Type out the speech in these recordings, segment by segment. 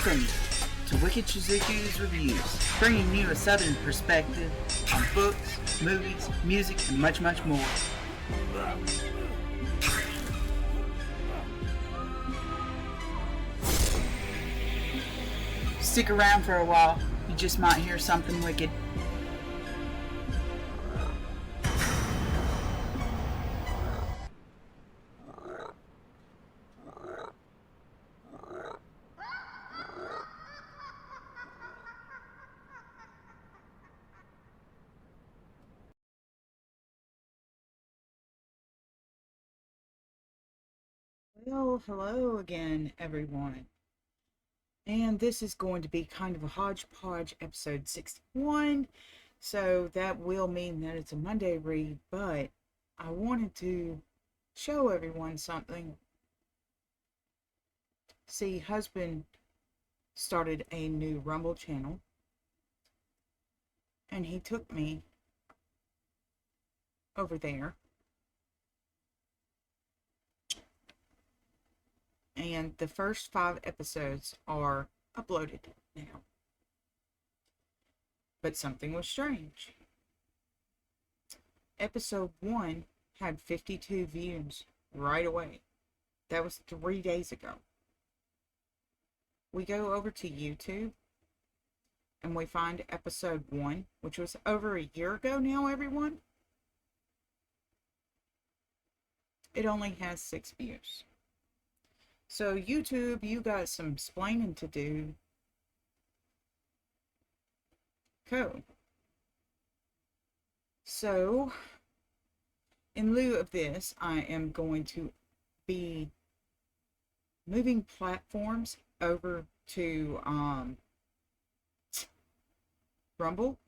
Welcome to Wicked Shizuku's Reviews, bringing you a southern perspective on books, movies, music, and much, much more. Stick around for a while, you just might hear something wicked. Well, hello again, everyone. And this is going to be kind of a hodgepodge episode 61. So that will mean that it's a Monday read, but I wanted to show everyone something. See, husband started a new Rumble channel, and he took me over there. And the first 5 episodes are uploaded now. But something was strange. Episode 1 had 52 views right away. That was 3 days ago. We go over to YouTube and we find episode 1, which was over a year ago now, everyone. It only has 6 views. So YouTube, you got some explaining to do. Cool. So, in lieu of this, I am going to be moving platforms over to Rumble.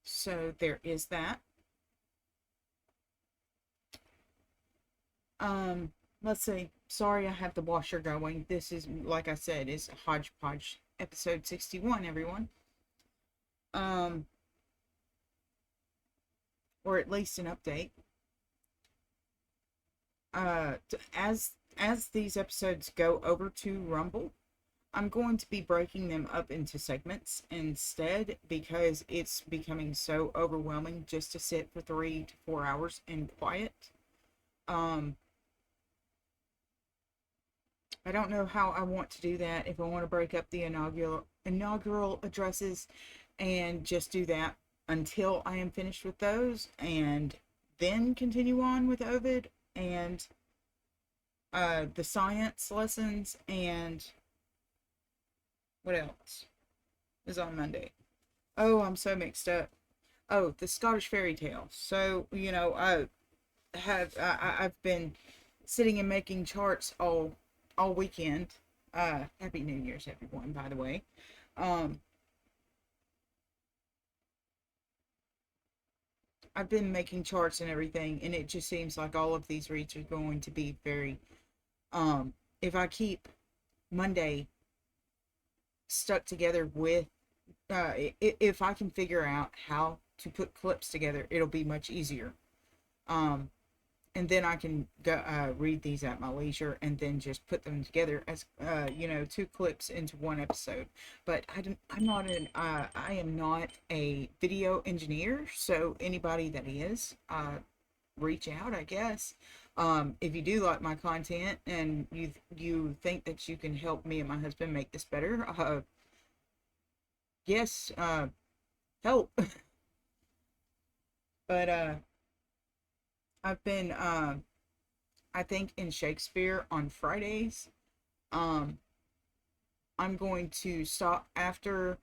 So there is that. Let's see. Sorry, I have the washer going. This is, like I said, is Hodgepodge episode 61, everyone. Or at least an update. As these episodes go over to Rumble, I'm going to be breaking them up into segments instead, because it's becoming so overwhelming just to sit for 3 to 4 hours in quiet. I don't know how I want to do that. If I want to break up the inaugural addresses and just do that until I am finished with those, and then continue on with Ovid and the science lessons, and what else is on Monday? Oh, I'm so mixed up. Oh, the Scottish fairy tale. So, you know, I've been sitting and making charts all weekend. Happy New Year's, everyone, by the way. I've been making charts and everything, and it just seems like all of these reads are going to be very, if I keep Monday stuck together with, if I can figure out how to put clips together, it'll be much easier. And then I can go read these at my leisure, and then just put them together as 2 clips into one episode. But I am not a video engineer, so anybody that is, reach out, I guess. If you do like my content and you think that you can help me and my husband make this better, yes, help. But I've been, I think in Shakespeare on Fridays. I'm going to stop after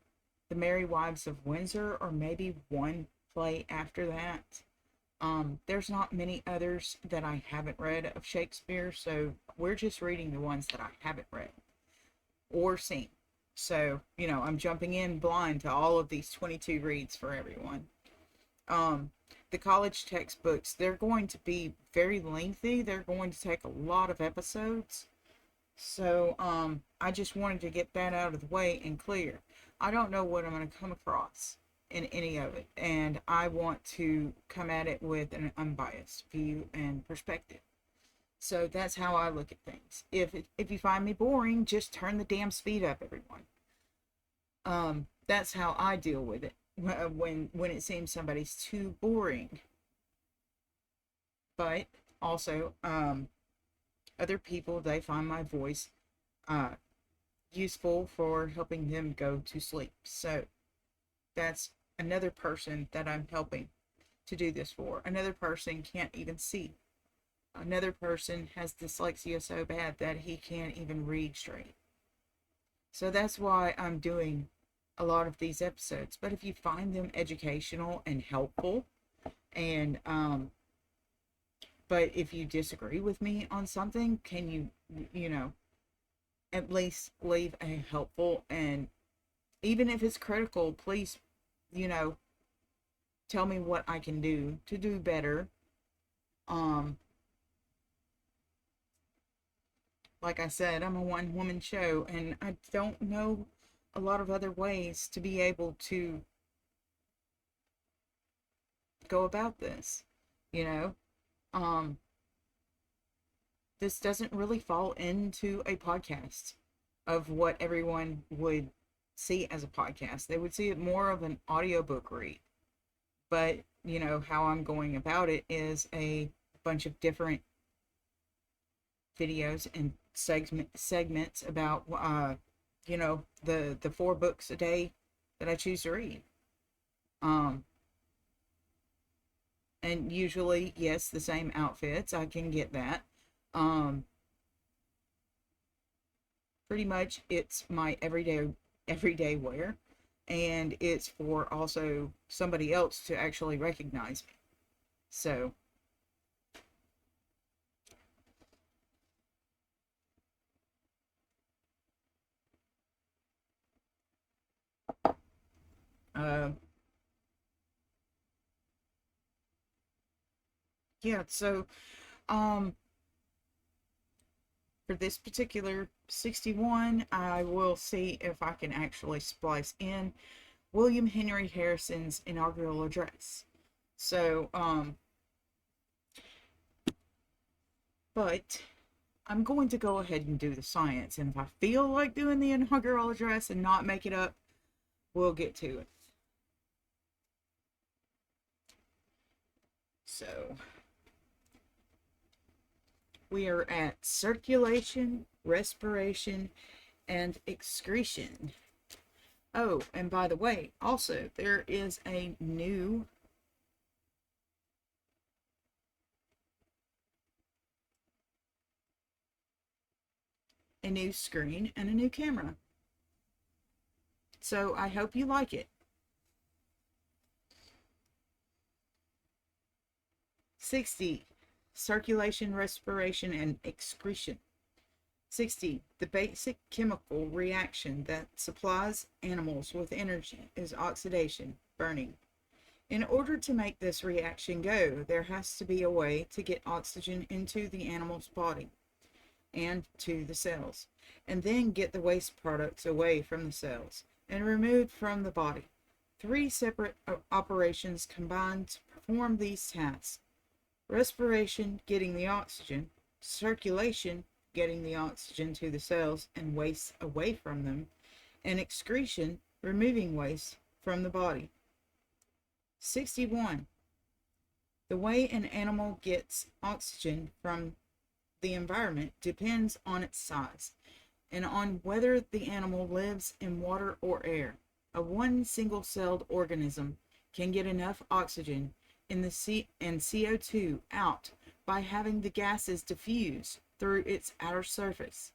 The Merry Wives of Windsor, or maybe one play after that. There's not many others that I haven't read of Shakespeare, so we're just reading the ones that I haven't read or seen. So, you know, I'm jumping in blind to all of these 22 reads for everyone. The college textbooks, they're going to be very lengthy. They're going to take a lot of episodes. So, I just wanted to get that out of the way and clear. I don't know what I'm going to come across in any of it, and I want to come at it with an unbiased view and perspective. So that's how I look at things. If you find me boring, just turn the damn speed up, everyone. That's how I deal with it when it seems somebody's too boring. But also, other people, they find my voice uh, useful for helping them go to sleep. So that's another person that I'm helping to do this for. Another person can't even see. Another person has dyslexia so bad that he can't even read straight. So that's why I'm doing a lot of these episodes. But if you find them educational and helpful, and but if you disagree with me on something, can you, you know, at least leave a helpful, and even if it's critical, please, you know, tell me what I can do to do better. Um, like I said, I'm a one woman show, and I don't know a lot of other ways to be able to go about this. You know, um, this doesn't really fall into a podcast of what everyone would see as a podcast. They would see it more of an audiobook read. But, you know, how I'm going about it is a bunch of different videos and segments about, you know, the 4 books a day that I choose to read. Um, and usually, yes, the same outfits. I can get that. Um, Pretty much, it's my everyday wear, and it's for also somebody else to actually recognize me. So, uh, yeah. So, um, for this particular 61, I will see if I can actually splice in William Henry Harrison's inaugural address. So, but I'm going to go ahead and do the science, and if I feel like doing the inaugural address and not make it up, we'll get to it. So, we are at circulation, respiration, and excretion. Oh, and by the way, also, there is a new screen and a new camera. So I hope you like it. 60. Circulation, respiration, and excretion. 60. The basic chemical reaction that supplies animals with energy is oxidation, burning. In order to make this reaction go, there has to be a way to get oxygen into the animal's body and to the cells, and then get the waste products away from the cells and removed from the body. 3 separate operations combine to perform these tasks: respiration, getting the oxygen; circulation, getting the oxygen to the cells and waste away from them; and excretion, removing waste from the body. 61. The way an animal gets oxygen from the environment depends on its size and on whether the animal lives in water or air. A one single-celled organism can get enough oxygen in the and CO2 out by having the gases diffuse through its outer surface.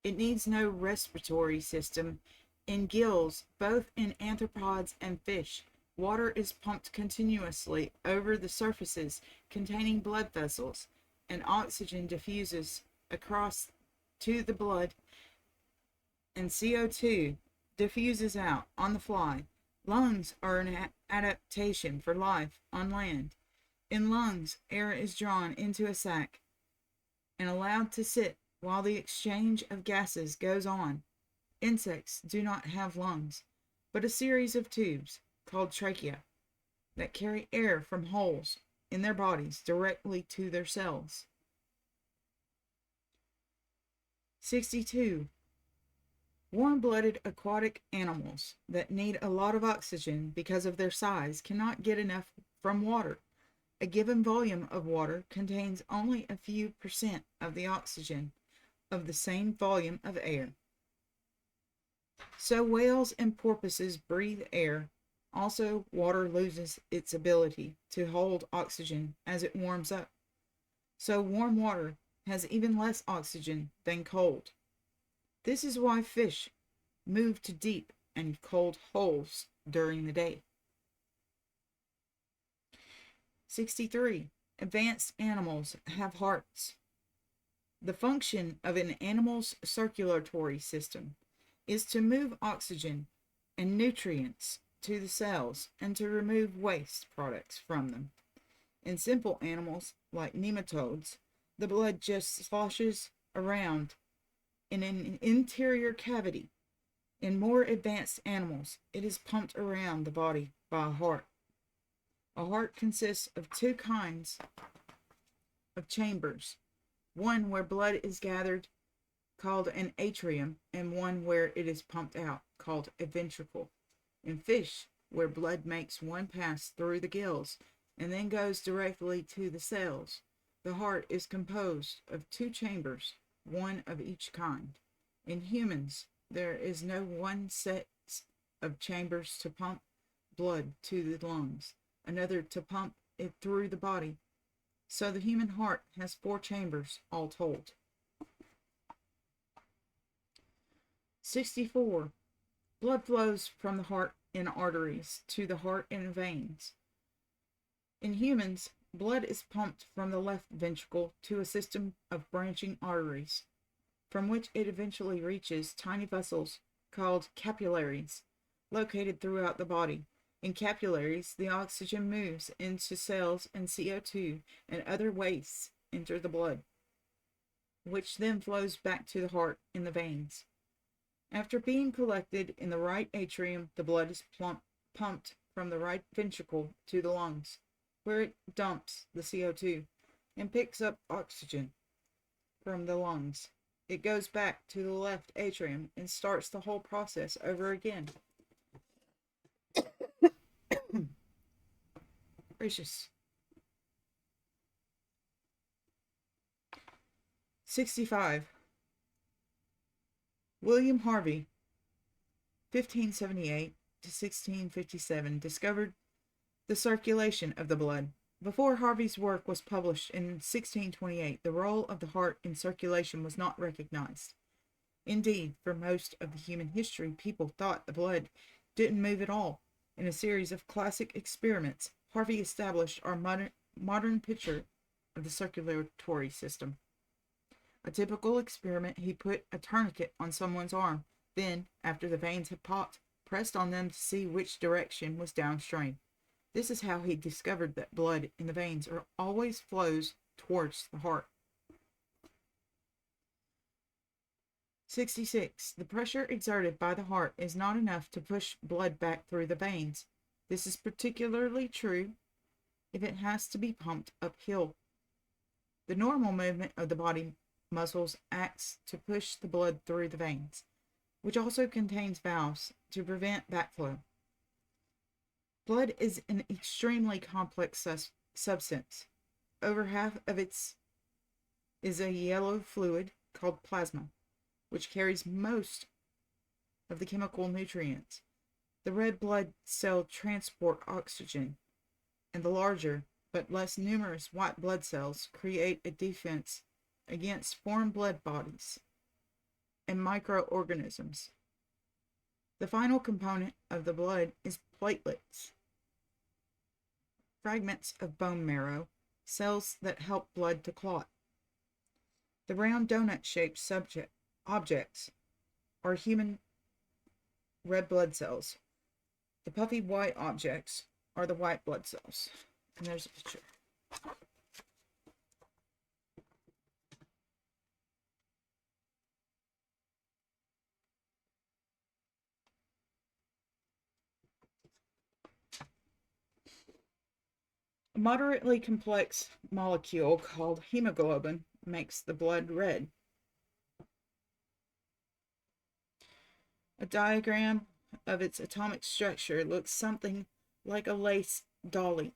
It needs no respiratory system. In gills, both in arthropods and fish, water is pumped continuously over the surfaces containing blood vessels, and oxygen diffuses across to the blood, and CO2 diffuses out on the fly. Lungs are an adaptation for life on land. In lungs, air is drawn into a sac and allowed to sit while the exchange of gases goes on. Insects do not have lungs, but a series of tubes, called trachea, that carry air from holes in their bodies directly to their cells. 62. Warm-blooded aquatic animals that need a lot of oxygen because of their size cannot get enough from water. A given volume of water contains only a few percent of the oxygen of the same volume of air. So whales and porpoises breathe air. Also, water loses its ability to hold oxygen as it warms up. So warm water has even less oxygen than cold. This is why fish move to deep and cold holes during the day. 63. Advanced animals have hearts. The function of an animal's circulatory system is to move oxygen and nutrients to the cells and to remove waste products from them. In simple animals, like nematodes, the blood just sloshes around in an interior cavity. In more advanced animals, it is pumped around the body by a heart. A heart consists of two kinds of chambers, one where blood is gathered, called an atrium, and one where it is pumped out, called a ventricle. In fish, where blood makes one pass through the gills and then goes directly to the cells, the heart is composed of two chambers, one of each kind. In humans, there is no one set of chambers to pump blood to the lungs, another to pump it through the body. So the human heart has 4 chambers all told. 64. Blood flows from the heart in arteries to the heart in veins. In humans, blood is pumped from the left ventricle to a system of branching arteries, from which it eventually reaches tiny vessels called capillaries, located throughout the body. In capillaries, the oxygen moves into cells and CO2 and other wastes enter the blood, which then flows back to the heart in the veins. After being collected in the right atrium, the blood is pumped from the right ventricle to the lungs, where it dumps the CO2 and picks up oxygen from the lungs. It goes back to the left atrium and starts the whole process over again. Gracious. 65. William Harvey, 1578 to 1657, discovered the circulation of the blood. Before Harvey's work was published in 1628, the role of the heart in circulation was not recognized. Indeed, for most of the human history, people thought the blood didn't move at all. In a series of classic experiments, Harvey established our modern picture of the circulatory system. A typical experiment, he put a tourniquet on someone's arm, then, after the veins had popped, pressed on them to see which direction was downstream. This is how he discovered that blood in the veins always flows towards the heart. 66. The pressure exerted by the heart is not enough to push blood back through the veins. This is particularly true if it has to be pumped uphill. The normal movement of the body muscles acts to push the blood through the veins, which also contains valves to prevent backflow. Blood is an extremely complex substance. Over half of it is a yellow fluid called plasma, which carries most of the chemical nutrients. The red blood cell transport oxygen, and the larger but less numerous white blood cells create a defense against foreign blood bodies and microorganisms. The final component of the blood is platelets, fragments of bone marrow, cells that help blood to clot. The round donut-shaped objects are human red blood cells. The puffy white objects are the white blood cells. And there's a picture. A moderately complex molecule called hemoglobin makes the blood red. A diagram of its atomic structure looks something like a lace doily.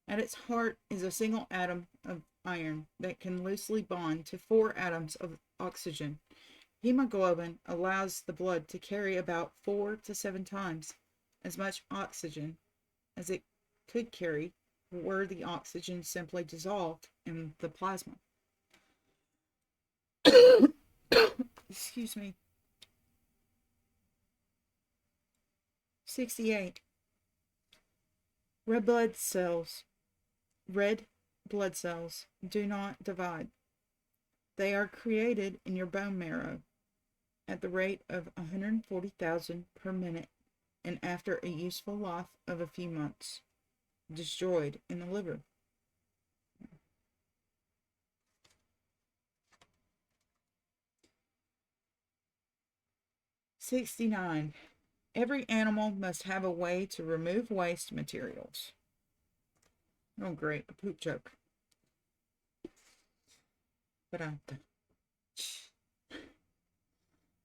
At its heart is a single atom of iron that can loosely bond to 4 atoms of oxygen. Hemoglobin allows the blood to carry about 4 to 7 times as much oxygen as it could carry were the oxygen simply dissolved in the plasma. Excuse me. 68. Red blood cells do not divide. They are created in your bone marrow at the rate of 140,000 per minute, and after a useful life of a few months, destroyed in the liver. "69. Every animal must have a way to remove waste materials." Oh, great, a poop joke. But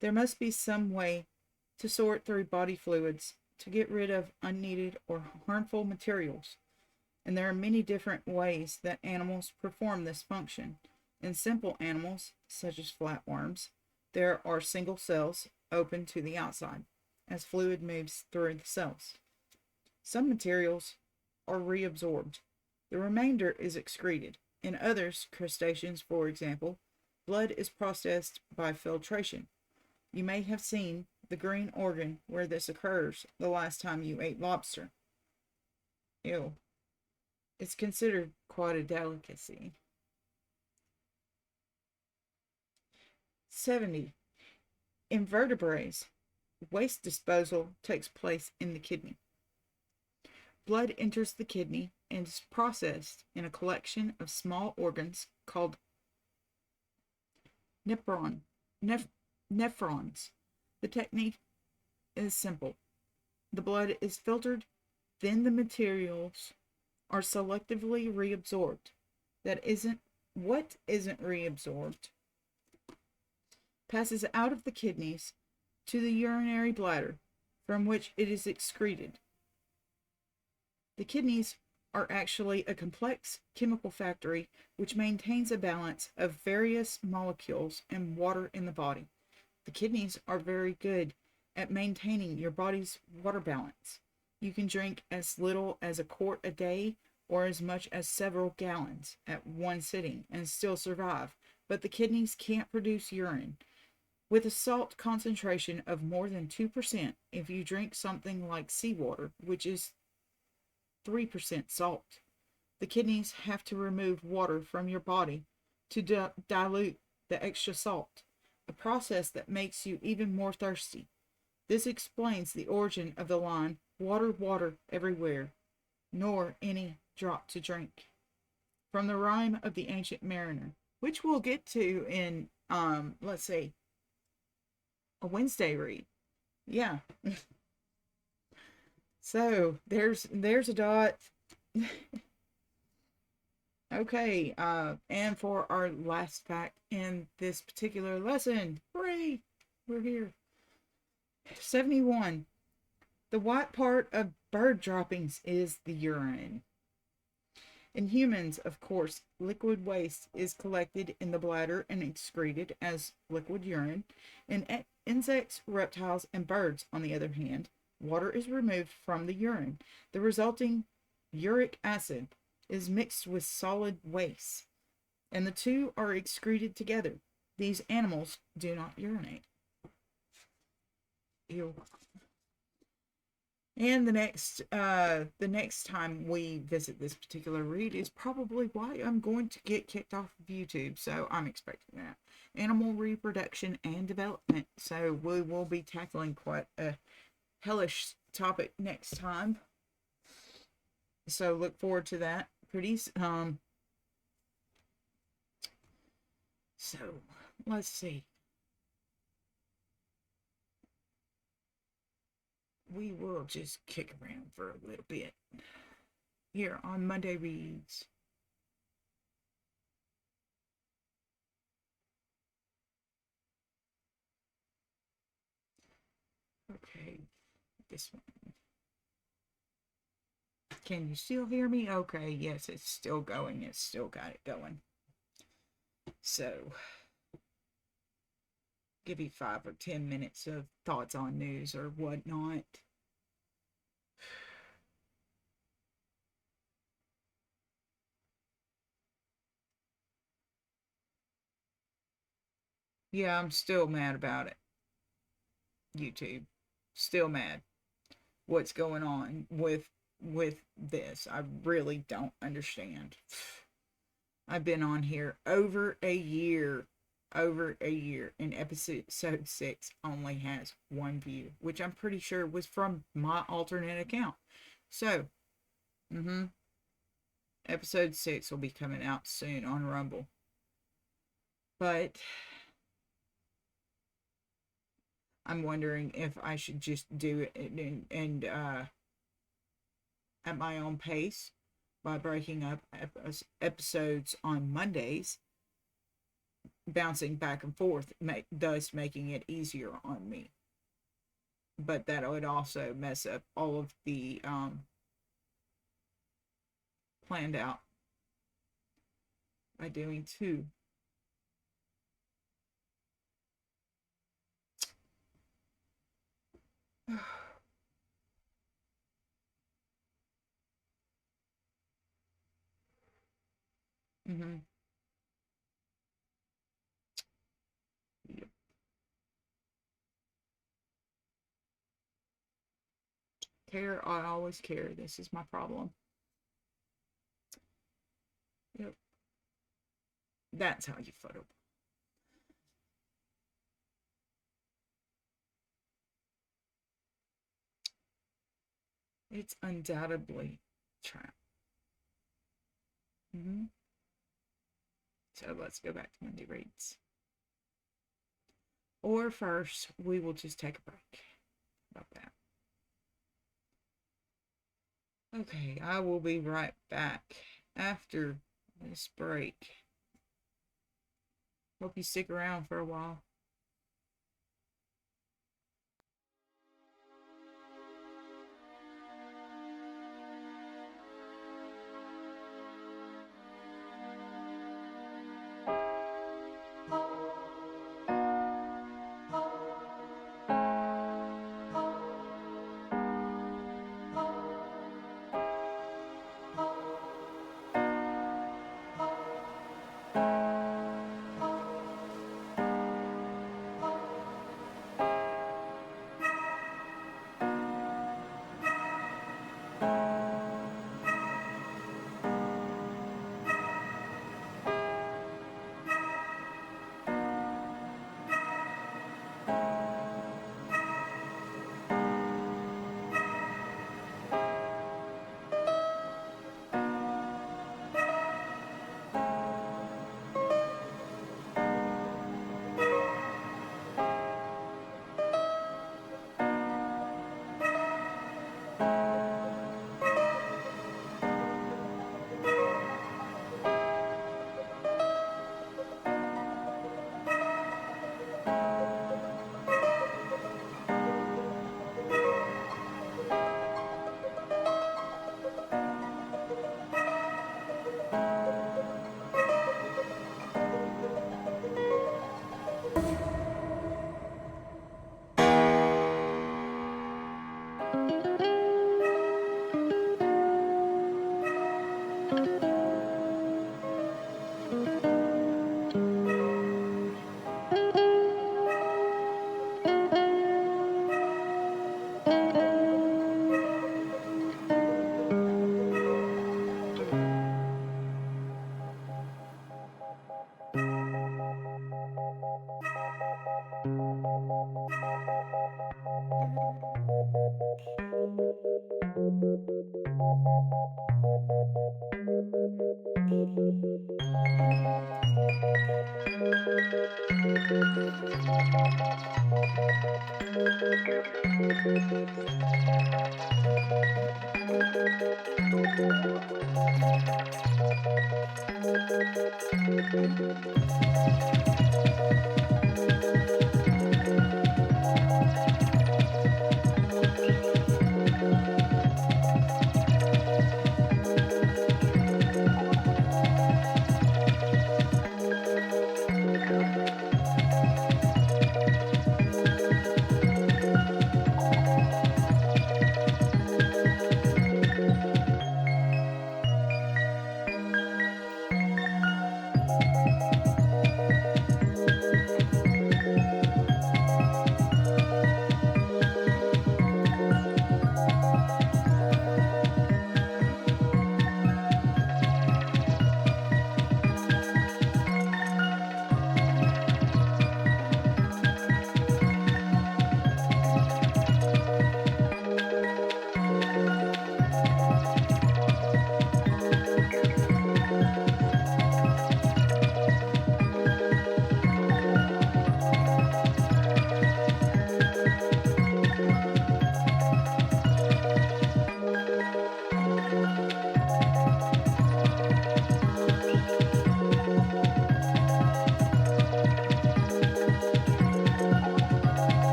there must be some way to sort through body fluids to get rid of unneeded or harmful materials, and there are many different ways that animals perform this function. In simple animals, such as flatworms, there are single cells open to the outside as fluid moves through the cells. Some materials are reabsorbed. The remainder is excreted. In others, crustaceans, for example, blood is processed by filtration. You may have seen the green organ where this occurs the last time you ate lobster. Ew. It's considered quite a delicacy. 70. In vertebrates, waste disposal takes place in the kidney. Blood enters the kidney and is processed in a collection of small organs called nephrons. The technique is simple. The blood is filtered, then the materials are selectively reabsorbed. What isn't reabsorbed passes out of the kidneys to the urinary bladder, from which it is excreted. The kidneys are actually a complex chemical factory which maintains a balance of various molecules and water in the body. The kidneys are very good at maintaining your body's water balance. You can drink as little as a quart a day or as much as several gallons at one sitting and still survive, but the kidneys can't produce urine. With a salt concentration of more than 2%, if you drink something like seawater, which is 3% salt, the kidneys have to remove water from your body to dilute the extra salt, a process that makes you even more thirsty. This explains the origin of the line, "Water, water everywhere, nor any drop to drink," from the rhyme of the Ancient Mariner, which we'll get to in, let's see, a Wednesday read. Yeah. So there's a dot. Okay, and for our last fact in this particular lesson, hooray, we're here. 71. The white part of bird droppings is the urine. In humans, of course, liquid waste is collected in the bladder and excreted as liquid urine. In insects, reptiles, and birds, on the other hand, water is removed from the urine. The resulting uric acid is mixed with solid waste, and the two are excreted together. These animals do not urinate. Ew. And the next time we visit this particular read is probably why I'm going to get kicked off of YouTube. So I'm expecting that. Animal reproduction and development. So we will be tackling quite a hellish topic next time. So look forward to that. So let's see. We will just kick around for a little bit here on Monday Reads. Okay, this one. Can you still hear me? Okay, yes, it's still going. It's still got it going. So, give you 5 or 10 minutes of thoughts on news or whatnot. Yeah, I'm still mad about it. YouTube. Still mad. What's going on with this? I really don't understand. I've been on here over a year. Over a year. And episode 6 only has 1 view, which I'm pretty sure was from my alternate account. So, episode 6 will be coming out soon on Rumble. But I'm wondering if I should just do it and at my own pace by breaking up episodes on Mondays, bouncing back and forth, thus making it easier on me. But that would also mess up all of the planned out by doing 2. Mm-hmm. Yep. Care, I always care. This is my problem. Yep. That's how you photo. It's undoubtedly trap. So let's go back to Monday reads. Or first, we will just take a break. How about that? Okay, I will be right back after this break. Hope you stick around for a while.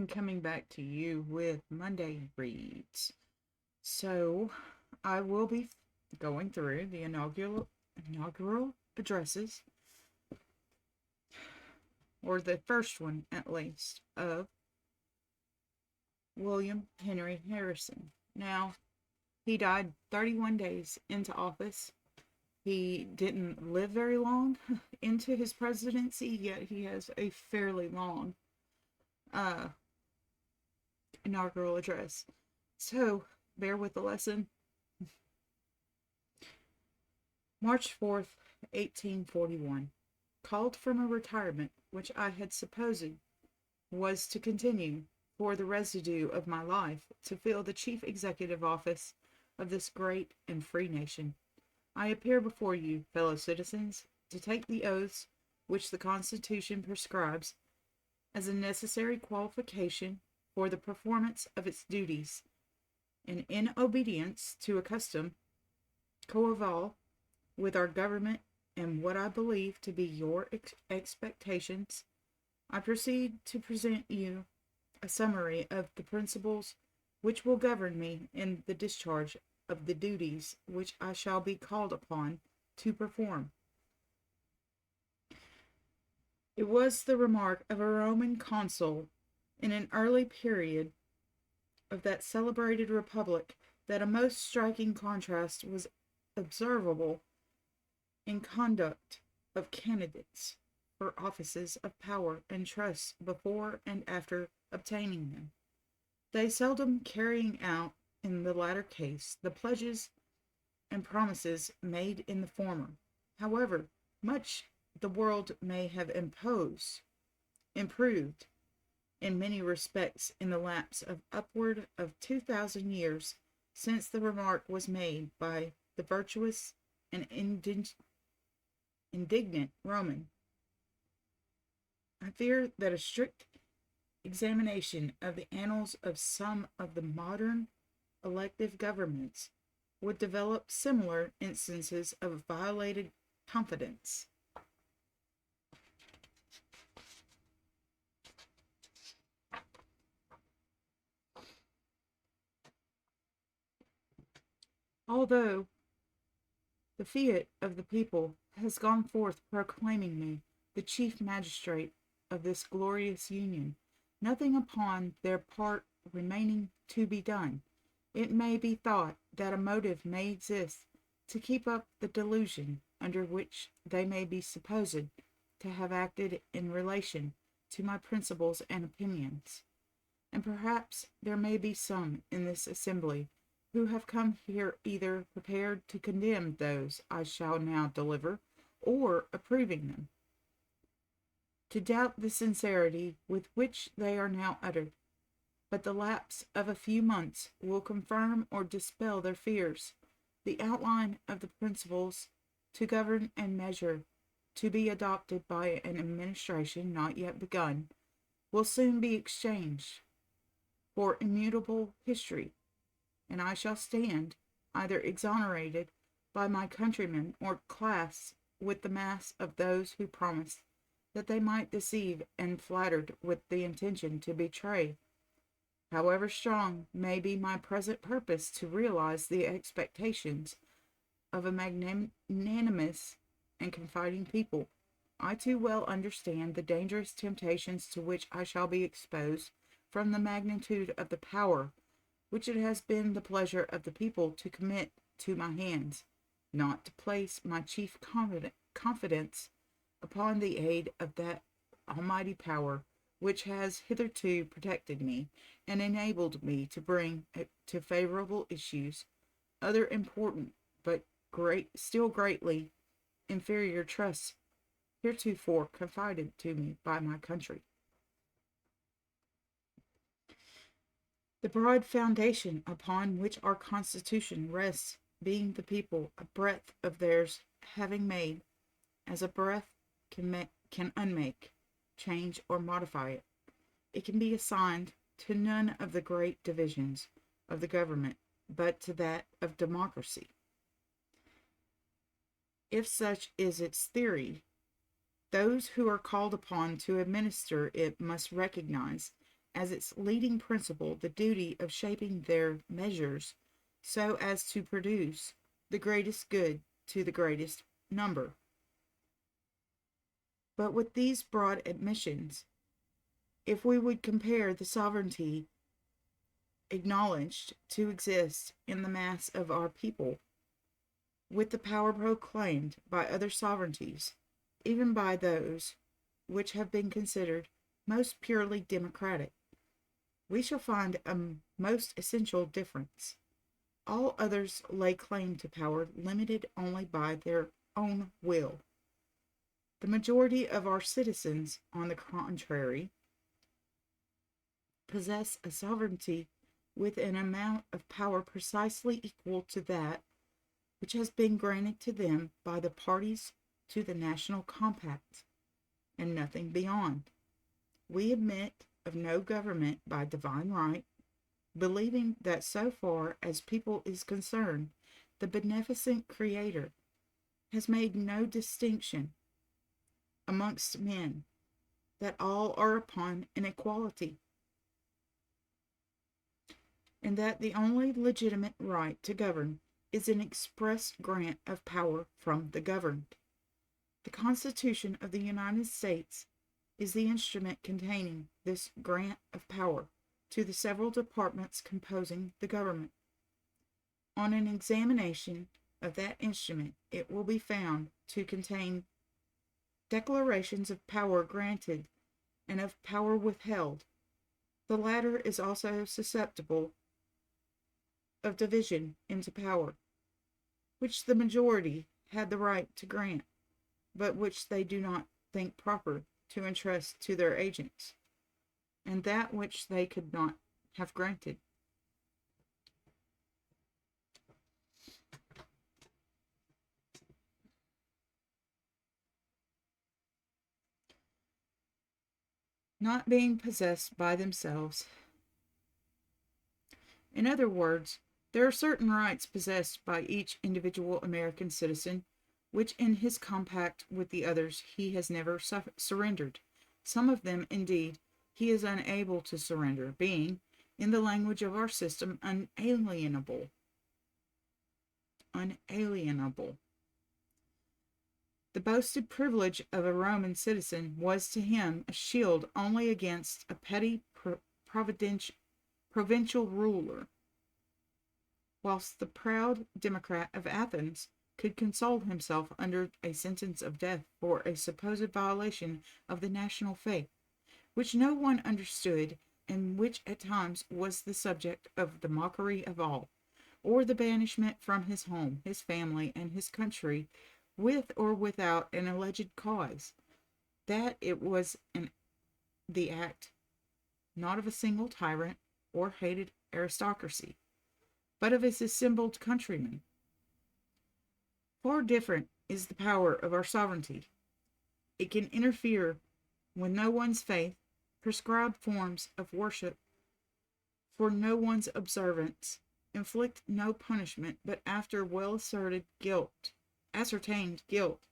and coming back to you with Monday reads. So, I will be going through the inaugural addresses, or the first one at least, of William Henry Harrison. Now, he died 31 days into office. He didn't live very long into his presidency, yet he has a fairly long uh, inaugural address. So, bear with the lesson. March 4th, 1841. Called from a retirement which I had supposed was to continue for the residue of my life to fill the chief executive office of this great and free nation, I appear before you, fellow citizens, to take the oaths which the Constitution prescribes as a necessary qualification for the performance of its duties, and in obedience to a custom coeval with our government and what I believe to be your expectations, I proceed to present you a summary of the principles which will govern me in the discharge of the duties which I shall be called upon to perform. It was the remark of a Roman consul in an early period of that celebrated republic that a most striking contrast was observable in conduct of candidates for offices of power and trust before and after obtaining them, they seldom carrying out in the latter case the pledges and promises made in the former. However much the world may have improved in many respects in the lapse of upward of 2,000 years since the remark was made by the virtuous and indignant Roman, I fear that a strict examination of the annals of some of the modern elective governments would develop similar instances of violated confidence. Although the fiat of the people has gone forth proclaiming me the chief magistrate of this glorious union, nothing upon their part remaining to be done, it may be thought that a motive may exist to keep up the delusion under which they may be supposed to have acted in relation to my principles and opinions. And perhaps there may be some in this assembly who have come here either prepared to condemn those I shall now deliver, or approving them, to doubt the sincerity with which they are now uttered. But the lapse of a few months will confirm or dispel their fears. The outline of the principles to govern and measure to be adopted by an administration not yet begun will soon be exchanged for immutable history, and I shall stand either exonerated by my countrymen or class with the mass of those who promised that they might deceive and flattered with the intention to betray. However strong may be my present purpose to realize the expectations of a magnanimous and confiding people, I too well understand the dangerous temptations to which I shall be exposed from the magnitude of the power which it has been the pleasure of the people to commit to my hands, not to place my chief confidence upon the aid of that almighty power which has hitherto protected me and enabled me to bring to favorable issues other important but still greatly inferior trusts heretofore confided to me by my country. The broad foundation upon which our Constitution rests being the people, a breath of theirs having made, as a breath can unmake, change, or modify it, it can be assigned to none of the great divisions of the government, but to that of democracy. If such is its theory, those who are called upon to administer it must recognize as its leading principle the duty of shaping their measures so as to produce the greatest good to the greatest number. But with these broad admissions, if we would compare the sovereignty acknowledged to exist in the mass of our people with the power proclaimed by other sovereignties, even by those which have been considered most purely democratic, we shall find a most essential difference. All others lay claim to power limited only by their own will. The majority of our citizens, on the contrary, possess a sovereignty with an amount of power precisely equal to that which has been granted to them by the parties to the national compact, and nothing beyond. We admit of no government by divine right, believing that so far as people is concerned, the beneficent Creator has made no distinction amongst men, that all are upon an equality, and that the only legitimate right to govern is an express grant of power from the governed. The Constitution of the United States is the instrument containing this grant of power to the several departments composing the government. On an examination of that instrument, it will be found to contain declarations of power granted and of power withheld. The latter is also susceptible of division into power, which the majority had the right to grant, but which they do not think proper to entrust to their agents, and that which they could not have granted. Not being possessed by themselves. In other words, there are certain rights possessed by each individual American citizen, which in his compact with the others he has never surrendered. Some of them, indeed, he is unable to surrender, being, in the language of our system, unalienable. Unalienable. The boasted privilege of a Roman citizen was to him a shield only against a petty provincial ruler, whilst the proud democrat of Athens could console himself under a sentence of death for a supposed violation of the national faith, which no one understood, and which at times was the subject of the mockery of all, or the banishment from his home, his family, and his country, with or without an alleged cause, that it was the act not of a single tyrant or hated aristocracy, but of his assembled countrymen. Far different is the power of our sovereignty. It can interfere with no one's faith, prescribe forms of worship for no one's observance, inflict no punishment but after ascertained guilt,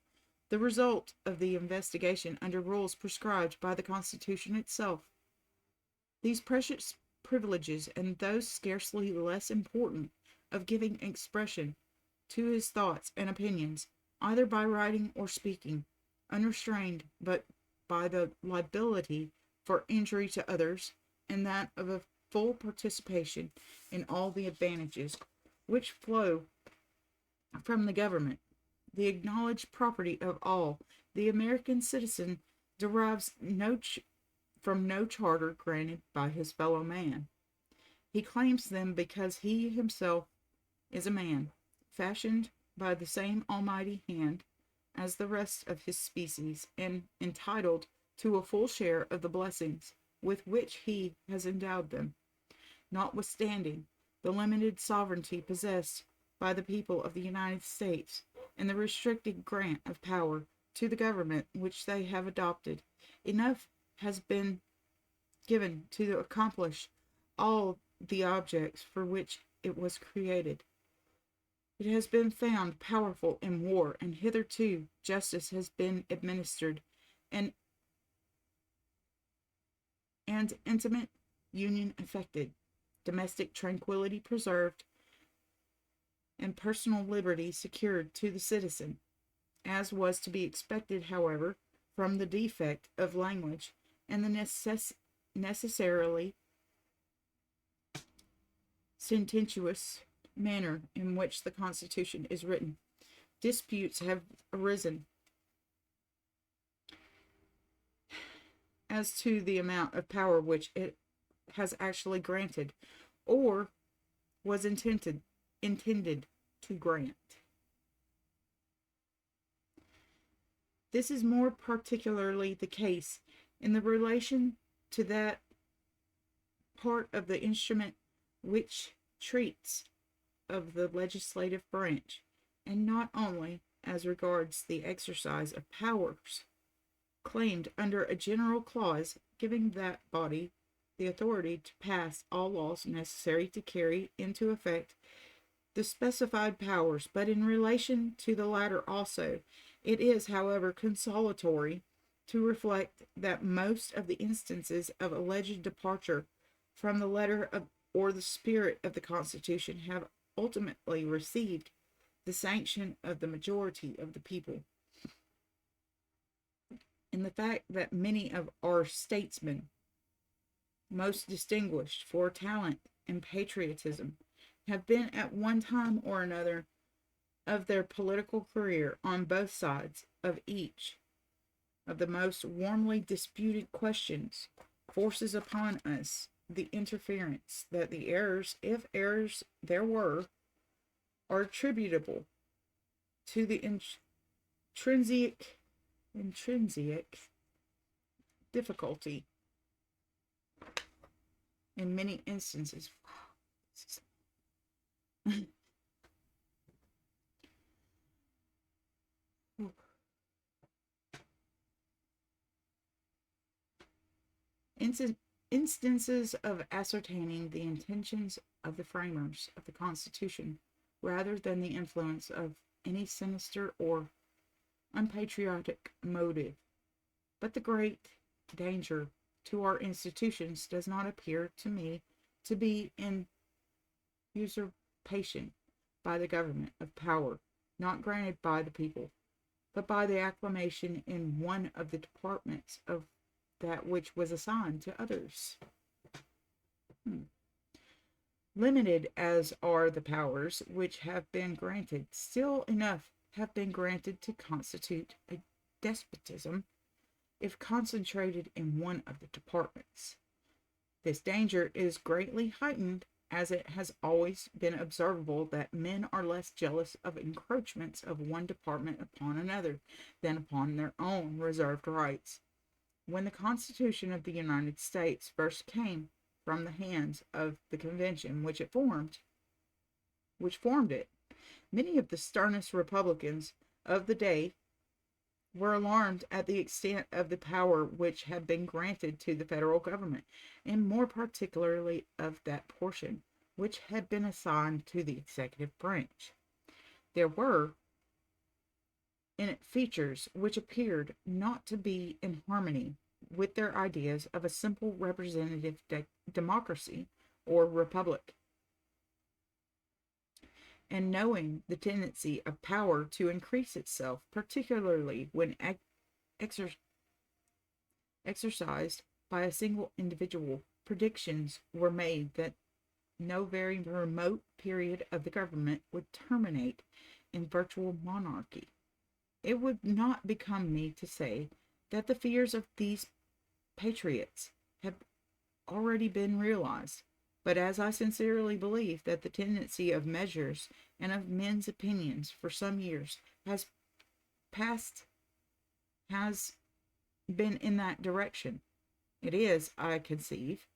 the result of the investigation under rules prescribed by the Constitution itself. These precious privileges, and those scarcely less important, of giving expression to his thoughts and opinions, either by writing or speaking, unrestrained but by the liability for injury to others, and that of a full participation in all the advantages which flow from the government, the acknowledged property of all, the American citizen derives from no charter granted by his fellow man. He claims them because he himself is a man, fashioned by the same almighty hand as the rest of his species, and entitled to a full share of the blessings with which he has endowed them, notwithstanding the limited sovereignty possessed by the people of the United States, and the restricted grant of power to the government which they have adopted. Enough has been given to accomplish all the objects for which it was created. It has been found powerful in war, and hitherto justice has been administered, and intimate union effected, domestic tranquility preserved, and personal liberty secured to the citizen, as was to be expected, however, from the defect of language and the necessarily sententious manner in which the Constitution is written. Disputes have arisen as to the amount of power which it has actually granted, or was intended to grant. This is more particularly the case in the relation to that part of the instrument which treats of the legislative branch, and not only as regards the exercise of powers claimed under a general clause giving that body the authority to pass all laws necessary to carry into effect the specified powers, but in relation to the latter also. It is, however, consolatory to reflect that most of the instances of alleged departure from the letter of or the spirit of the Constitution have ultimately received the sanction of the majority of the people. In the fact that many of our statesmen, most distinguished for talent and patriotism, have been at one time or another of their political career on both sides of each of the most warmly disputed questions, forces upon us the interference that the errors, if errors there were, are attributable to the intrinsic difficulty in many instances. Instances of ascertaining the intentions of the framers of the Constitution, rather than the influence of any sinister or unpatriotic motive. But the great danger to our institutions does not appear to me to be in usurpation by the government of power not granted by the people, but by the acclamation in one of the departments of that which was assigned to others. Limited as are the powers which have been granted, still enough have been granted to constitute a despotism if concentrated in one of the departments. This danger is greatly heightened, as it has always been observable that men are less jealous of encroachments of one department upon another than upon their own reserved rights. When the Constitution of the United States first came from the hands of the convention which formed it, many of the sternest Republicans of the day were alarmed at the extent of the power which had been granted to the federal government, and more particularly of that portion which had been assigned to the executive branch. There were in it features which appeared not to be in harmony with their ideas of a simple representative democracy or republic. And knowing the tendency of power to increase itself, particularly when exercised by a single individual, predictions were made that no very remote period of the government would terminate in virtual monarchy. It would not become me to say that the fears of these patriots have already been realized, but as I sincerely believe that the tendency of measures and of men's opinions for some years has been in that direction, it is, I conceive,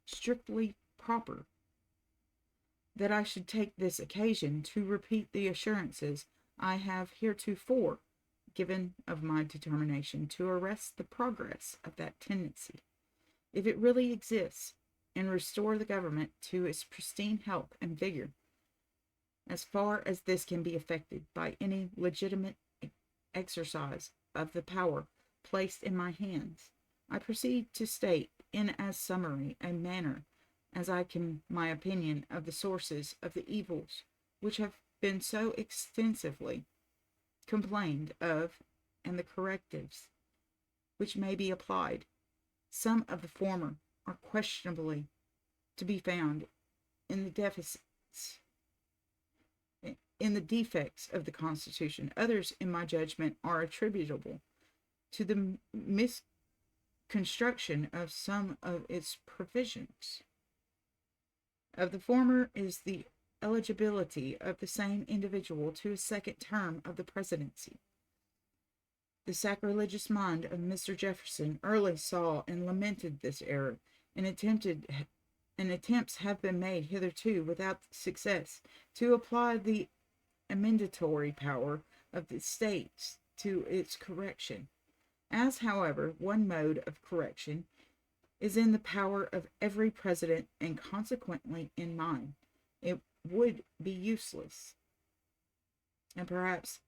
strictly proper that I should take this occasion to repeat the assurances I have heretofore given of my determination to arrest the progress of that tendency, if it really exists, and restore the government to its pristine health and vigor, as far as this can be effected by any legitimate exercise of the power placed in my hands. I proceed to state in as summary a manner as I can my opinion of the sources of the evils which have been so extensively complained of, and the correctives which may be applied. Some of the former are questionably to be found in the deficits in the defects of the Constitution. Others, in my judgment, are attributable to the misconstruction of some of its provisions. Of the former is the eligibility of the same individual to a second term of the presidency. The sacrilegious mind of Mr. Jefferson early saw and lamented this error, and attempts have been made hitherto without success to apply the amendatory power of the states to its correction. As, however, one mode of correction is in the power of every president and consequently in mine, it would be useless and perhaps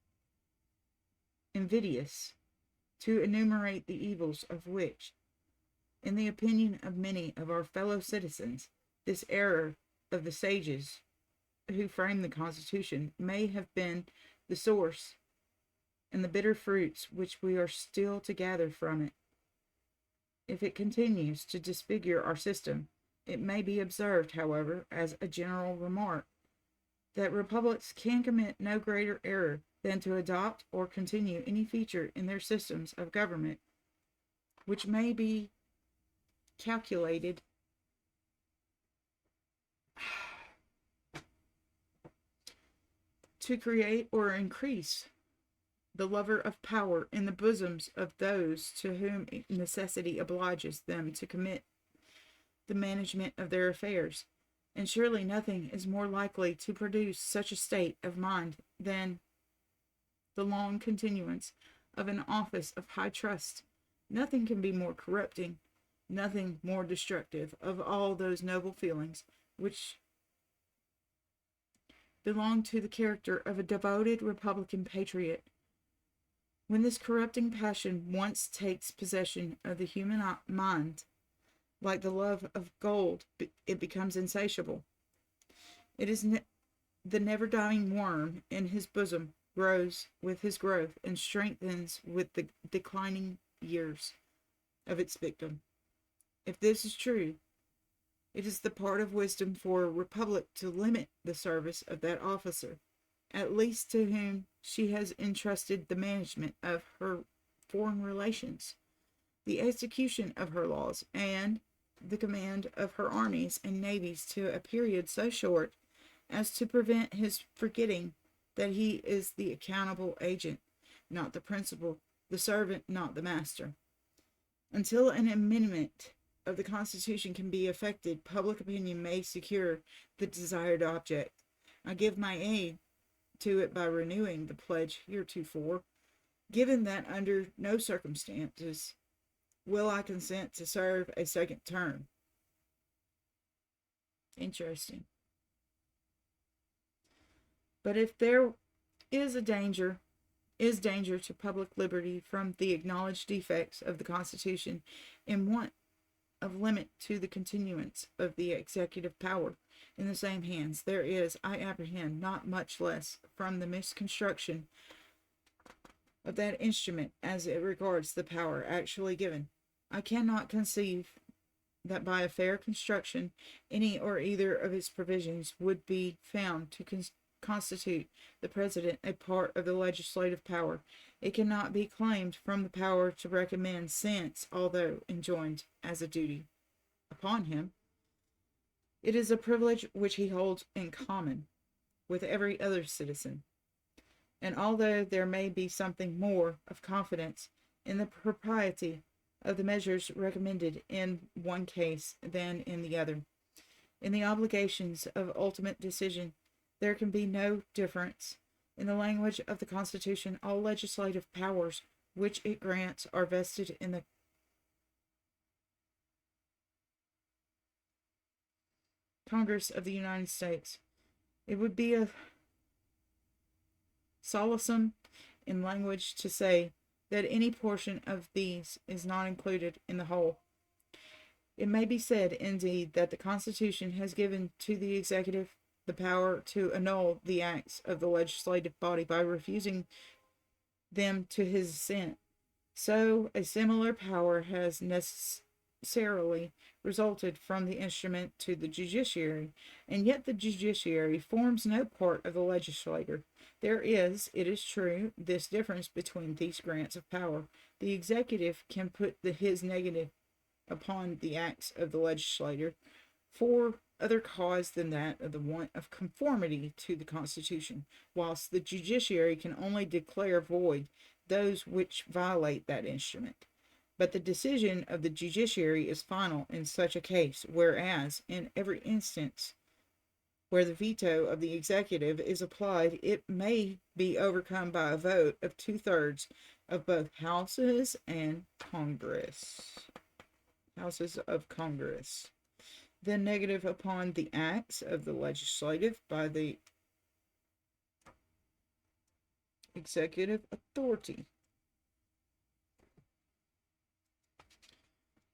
invidious to enumerate the evils of which, in the opinion of many of our fellow citizens, this error of the sages who framed the Constitution may have been the source, and the bitter fruits which we are still to gather from it. If it continues to disfigure our system, it may be observed, however, as a general remark, that republics can commit no greater error than to adopt or continue any feature in their systems of government which may be calculated to create or increase the lover of power in the bosoms of those to whom necessity obliges them to commit the management of their affairs. And surely nothing is more likely to produce such a state of mind than the long continuance of an office of high trust. Nothing can be more corrupting, nothing more destructive of all those noble feelings which belong to the character of a devoted Republican patriot. When this corrupting passion once takes possession of the human mind, like the love of gold, it becomes insatiable. It is the never-dying worm in his bosom grows with his growth and strengthens with the declining years of its victim. If this is true, it is the part of wisdom for a republic to limit the service of that officer, at least to whom she has entrusted the management of her foreign relations, the execution of her laws, and the command of her armies and navies to a period so short as to prevent his forgetting that he is the accountable agent, not the principal, the servant, not the master. Until an amendment of the Constitution can be effected, public opinion may secure the desired object. I give my aid to it by renewing the pledge heretofore, given that under no circumstances will I consent to serve a second term. Interesting. But if there is danger to public liberty from the acknowledged defects of the Constitution in want of limit to the continuance of the executive power in the same hands, there is, I apprehend, not much less from the misconstruction of that instrument as it regards the power actually given. I cannot conceive that by a fair construction any or either of its provisions would be found to constitute the president a part of the legislative power. It cannot be claimed from the power to recommend, since, although enjoined as a duty upon him, it is a privilege which he holds in common with every other citizen. And although there may be something more of confidence in the propriety of the measures recommended in one case than in the other, in the obligations of ultimate decision there can be no difference. In the language of the Constitution, all legislative powers which it grants are vested in the Congress of the United States. It would be a solecism in language to say that any portion of these is not included in the whole. It may be said, indeed, that the Constitution has given to the executive the power to annul the acts of the legislative body by refusing them to his assent. So, a similar power has necessarily resulted from the instrument to the judiciary, and yet the judiciary forms no part of the legislature. There is, it is true, this difference between these grants of power. The executive can put his negative upon the acts of the legislature for other cause than that of the want of conformity to the Constitution, whilst the judiciary can only declare void those which violate that instrument. But the decision of the judiciary is final in such a case, whereas in every instance where the veto of the executive is applied, it may be overcome by a vote of 2/3 of both houses and Congress. Houses of Congress. The negative upon the acts of the legislative by the executive authority.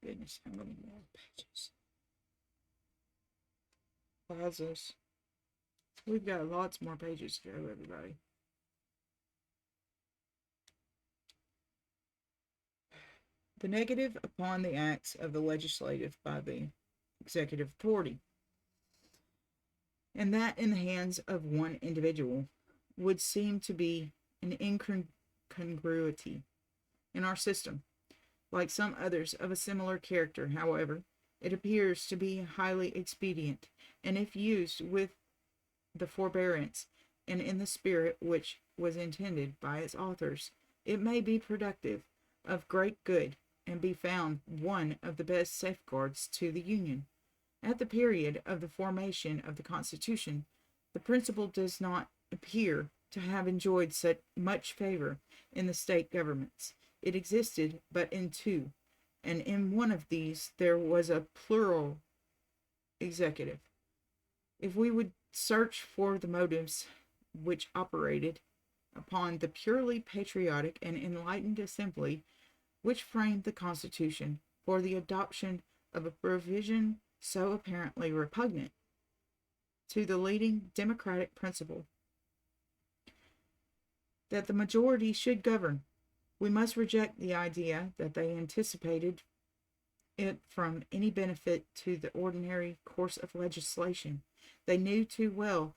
Goodness, how many more pages? Pauses. We've got lots more pages to go, everybody. The negative upon the acts of the legislative by the executive authority, and that in the hands of one individual, would seem to be an incongruity in our system. Like some others of a similar character, however, it appears to be highly expedient, and if used with the forbearance and in the spirit which was intended by its authors, it may be productive of great good and be found one of the best safeguards to the Union. At the period of the formation of the Constitution, the principle does not appear to have enjoyed such much favor in the state governments. It existed but in two, and in one of these there was a plural executive. If we would search for the motives which operated upon the purely patriotic and enlightened assembly which framed the Constitution for the adoption of a provision so apparently repugnant to the leading democratic principle that the majority should govern, we must reject the idea that they anticipated it from any benefit to the ordinary course of legislation. They knew too well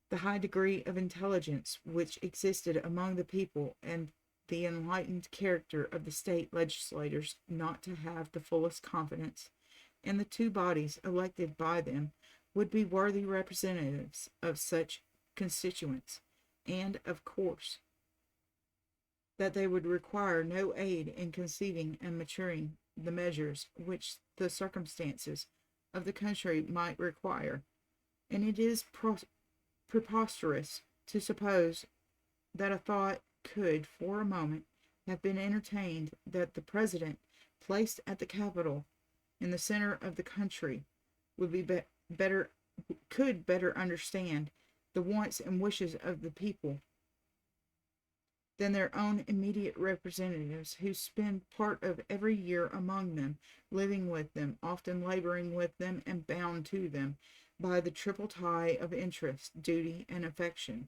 the high degree of intelligence which existed among the people and the enlightened character of the state legislators not to have the fullest confidence, and the two bodies elected by them would be worthy representatives of such constituents, and, of course, that they would require no aid in conceiving and maturing the measures which the circumstances of the country might require. And it is preposterous to suppose that a thought could, for a moment, have been entertained that the president, placed at the capital in the center of the country, would could better understand the wants and wishes of the people than their own immediate representatives, who spend part of every year among them, living with them, often laboring with them, and bound to them by the triple tie of interest, duty, and affection.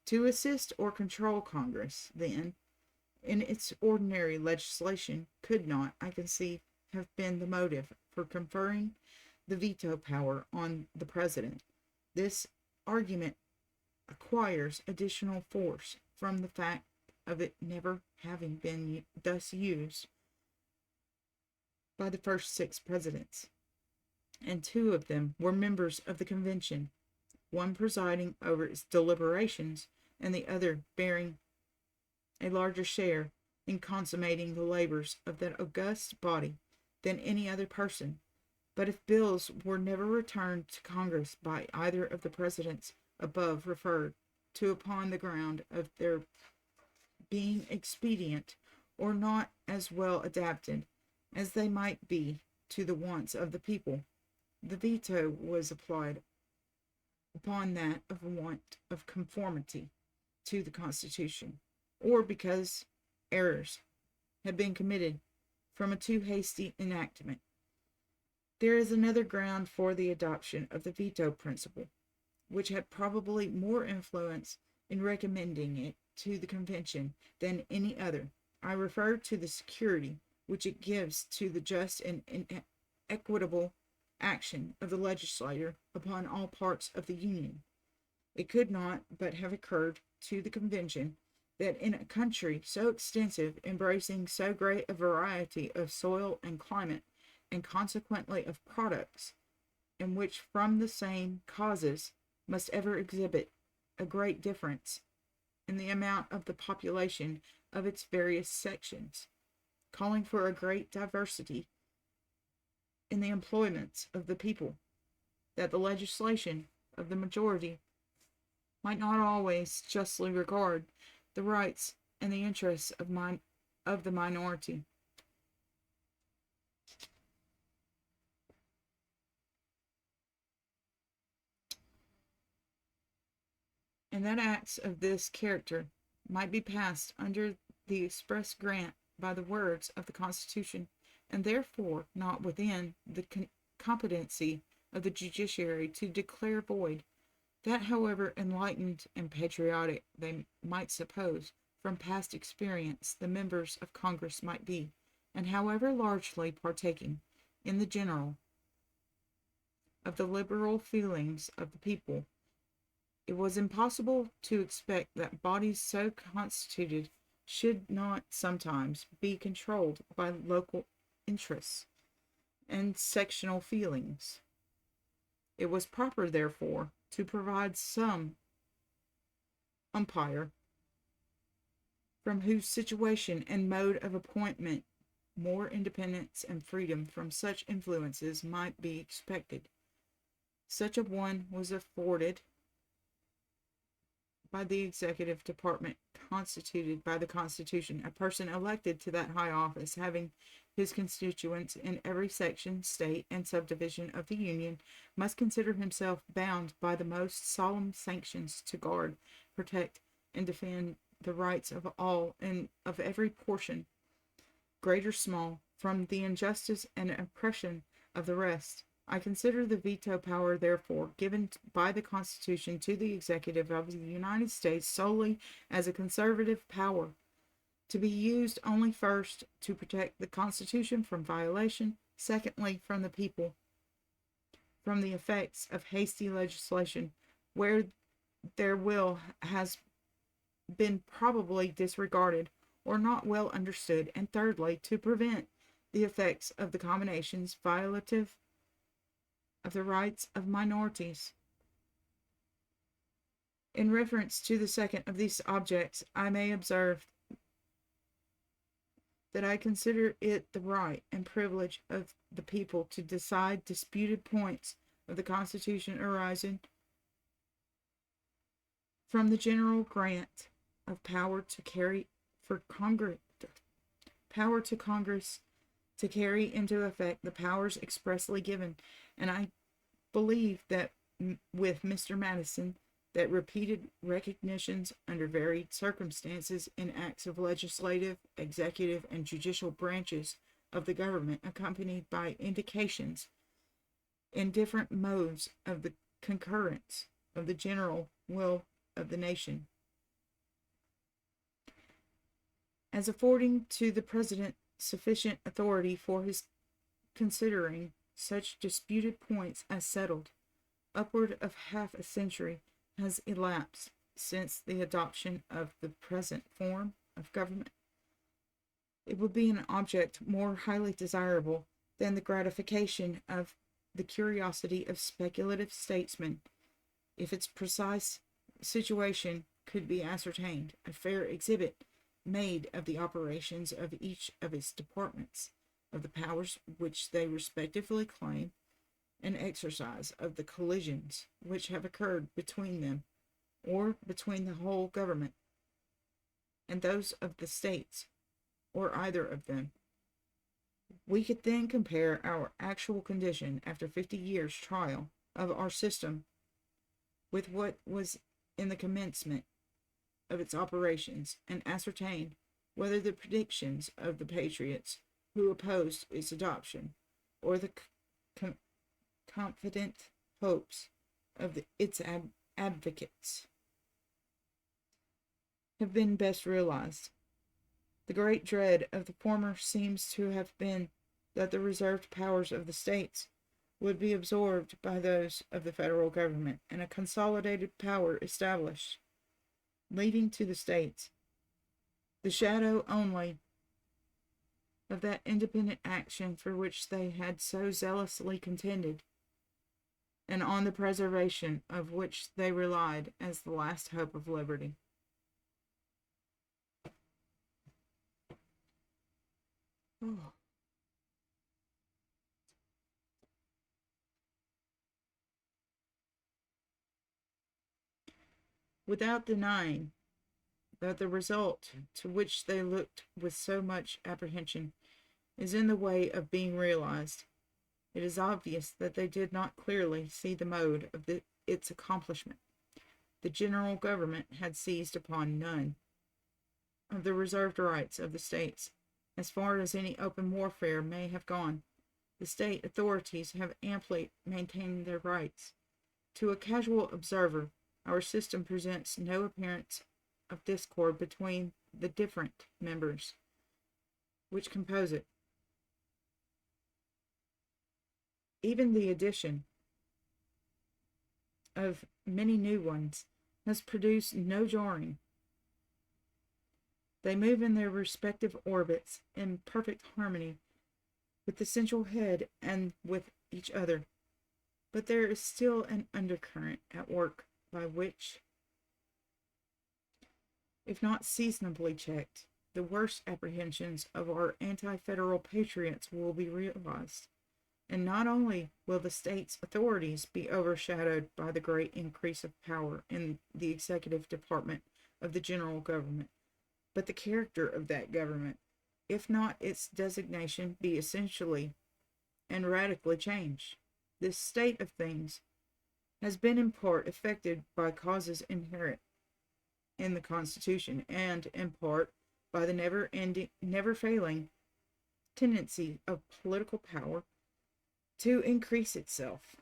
To assist or control Congress, then, in its ordinary legislation, could not, I conceive, have been the motive for conferring the veto power on the president. This argument acquires additional force from the fact of it never having been thus used by the first 6 presidents, and 2 of them were members of the convention, one presiding over its deliberations and the other bearing a larger share in consummating the labors of that august body than any other person. But if bills were never returned to Congress by either of the presidents above referred to upon the ground of their being expedient or not as well adapted as they might be to the wants of the people, the veto was applied upon that of want of conformity to the Constitution, or because errors had been committed from a too hasty enactment. There is another ground for the adoption of the veto principle, which had probably more influence in recommending it to the convention than any other. I refer to the security which it gives to the just and equitable action of the legislature upon all parts of the Union. It could not but have occurred to the convention that in a country so extensive, embracing so great a variety of soil and climate, and consequently of products, and which from the same causes must ever exhibit a great difference in the amount of the population of its various sections, calling for a great diversity in the employments of the people, that the legislation of the majority might not always justly regard the rights and the interests of the minority. And that acts of this character might be passed under the express grant by the words of the Constitution, and therefore not within the competency of the judiciary to declare void. That, however enlightened and patriotic they might suppose, from past experience, the members of Congress might be, and however largely partaking, in the general, of the liberal feelings of the people, it was impossible to expect that bodies so constituted should not sometimes be controlled by local interests and sectional feelings. It was proper, therefore, to provide some umpire from whose situation and mode of appointment more independence and freedom from such influences might be expected. Such a one was afforded by the executive department constituted by the Constitution. A person elected to that high office, having his constituents in every section, state, and subdivision of the Union, must consider himself bound by the most solemn sanctions to guard, protect, and defend the rights of all and of every portion, great or small, from the injustice and oppression of the rest. I consider the veto power, therefore, given by the Constitution to the executive of the United States solely as a conservative power, to be used only first to protect the Constitution from violation, secondly from the people, from the effects of hasty legislation, where their will has been probably disregarded or not well understood, and thirdly, to prevent the effects of the combinations violative of the rights of minorities. In reference to the second of these objects, I may observe that I consider it the right and privilege of the people to decide disputed points of the Constitution arising from the general grant of power to Congress to carry into effect the powers expressly given, and I believe that with Mr. Madison, that repeated recognitions under varied circumstances in acts of legislative, executive, and judicial branches of the government, accompanied by indications in different modes of the concurrence of the general will of the nation, as affording to the President sufficient authority for his considering such disputed points as settled. Upward of half a century has elapsed since the adoption of the present form of government. It would be an object more highly desirable than the gratification of the curiosity of speculative statesmen, if its precise situation could be ascertained, a fair exhibit made of the operations of each of its departments, of the powers which they respectively claim, and exercise of the collisions which have occurred between them, or between the whole government and those of the states, or either of them. We could then compare our actual condition after 50 years' trial of our system with what was in the commencement of its operations, and ascertain whether the predictions of the patriots who opposed its adoption, or the com- confident hopes of its advocates have been best realized. The great dread of the former seems to have been that the reserved powers of the states would be absorbed by those of the federal government and a consolidated power established, leaving to the states the shadow only of that independent action for which they had so zealously contended, and on the preservation of which they relied as the last hope of liberty. Oh. Without denying that the result to which they looked with so much apprehension is in the way of being realized, it is obvious that they did not clearly see the mode of its accomplishment. The general government had seized upon none of the reserved rights of the states, as far as any open warfare may have gone. The state authorities have amply maintained their rights. To a casual observer, our system presents no appearance of discord between the different members which compose it. Even the addition of many new ones has produced no jarring. They move in their respective orbits in perfect harmony with the central head and with each other. But there is still an undercurrent at work by which, if not seasonably checked, the worst apprehensions of our anti-federal patriots will be realized. And not only will the state's authorities be overshadowed by the great increase of power in the executive department of the general government, but the character of that government, if not its designation, be essentially and radically changed. This state of things has been in part effected by causes inherent in the Constitution, and in part by the never failing tendency of political power to increase itself.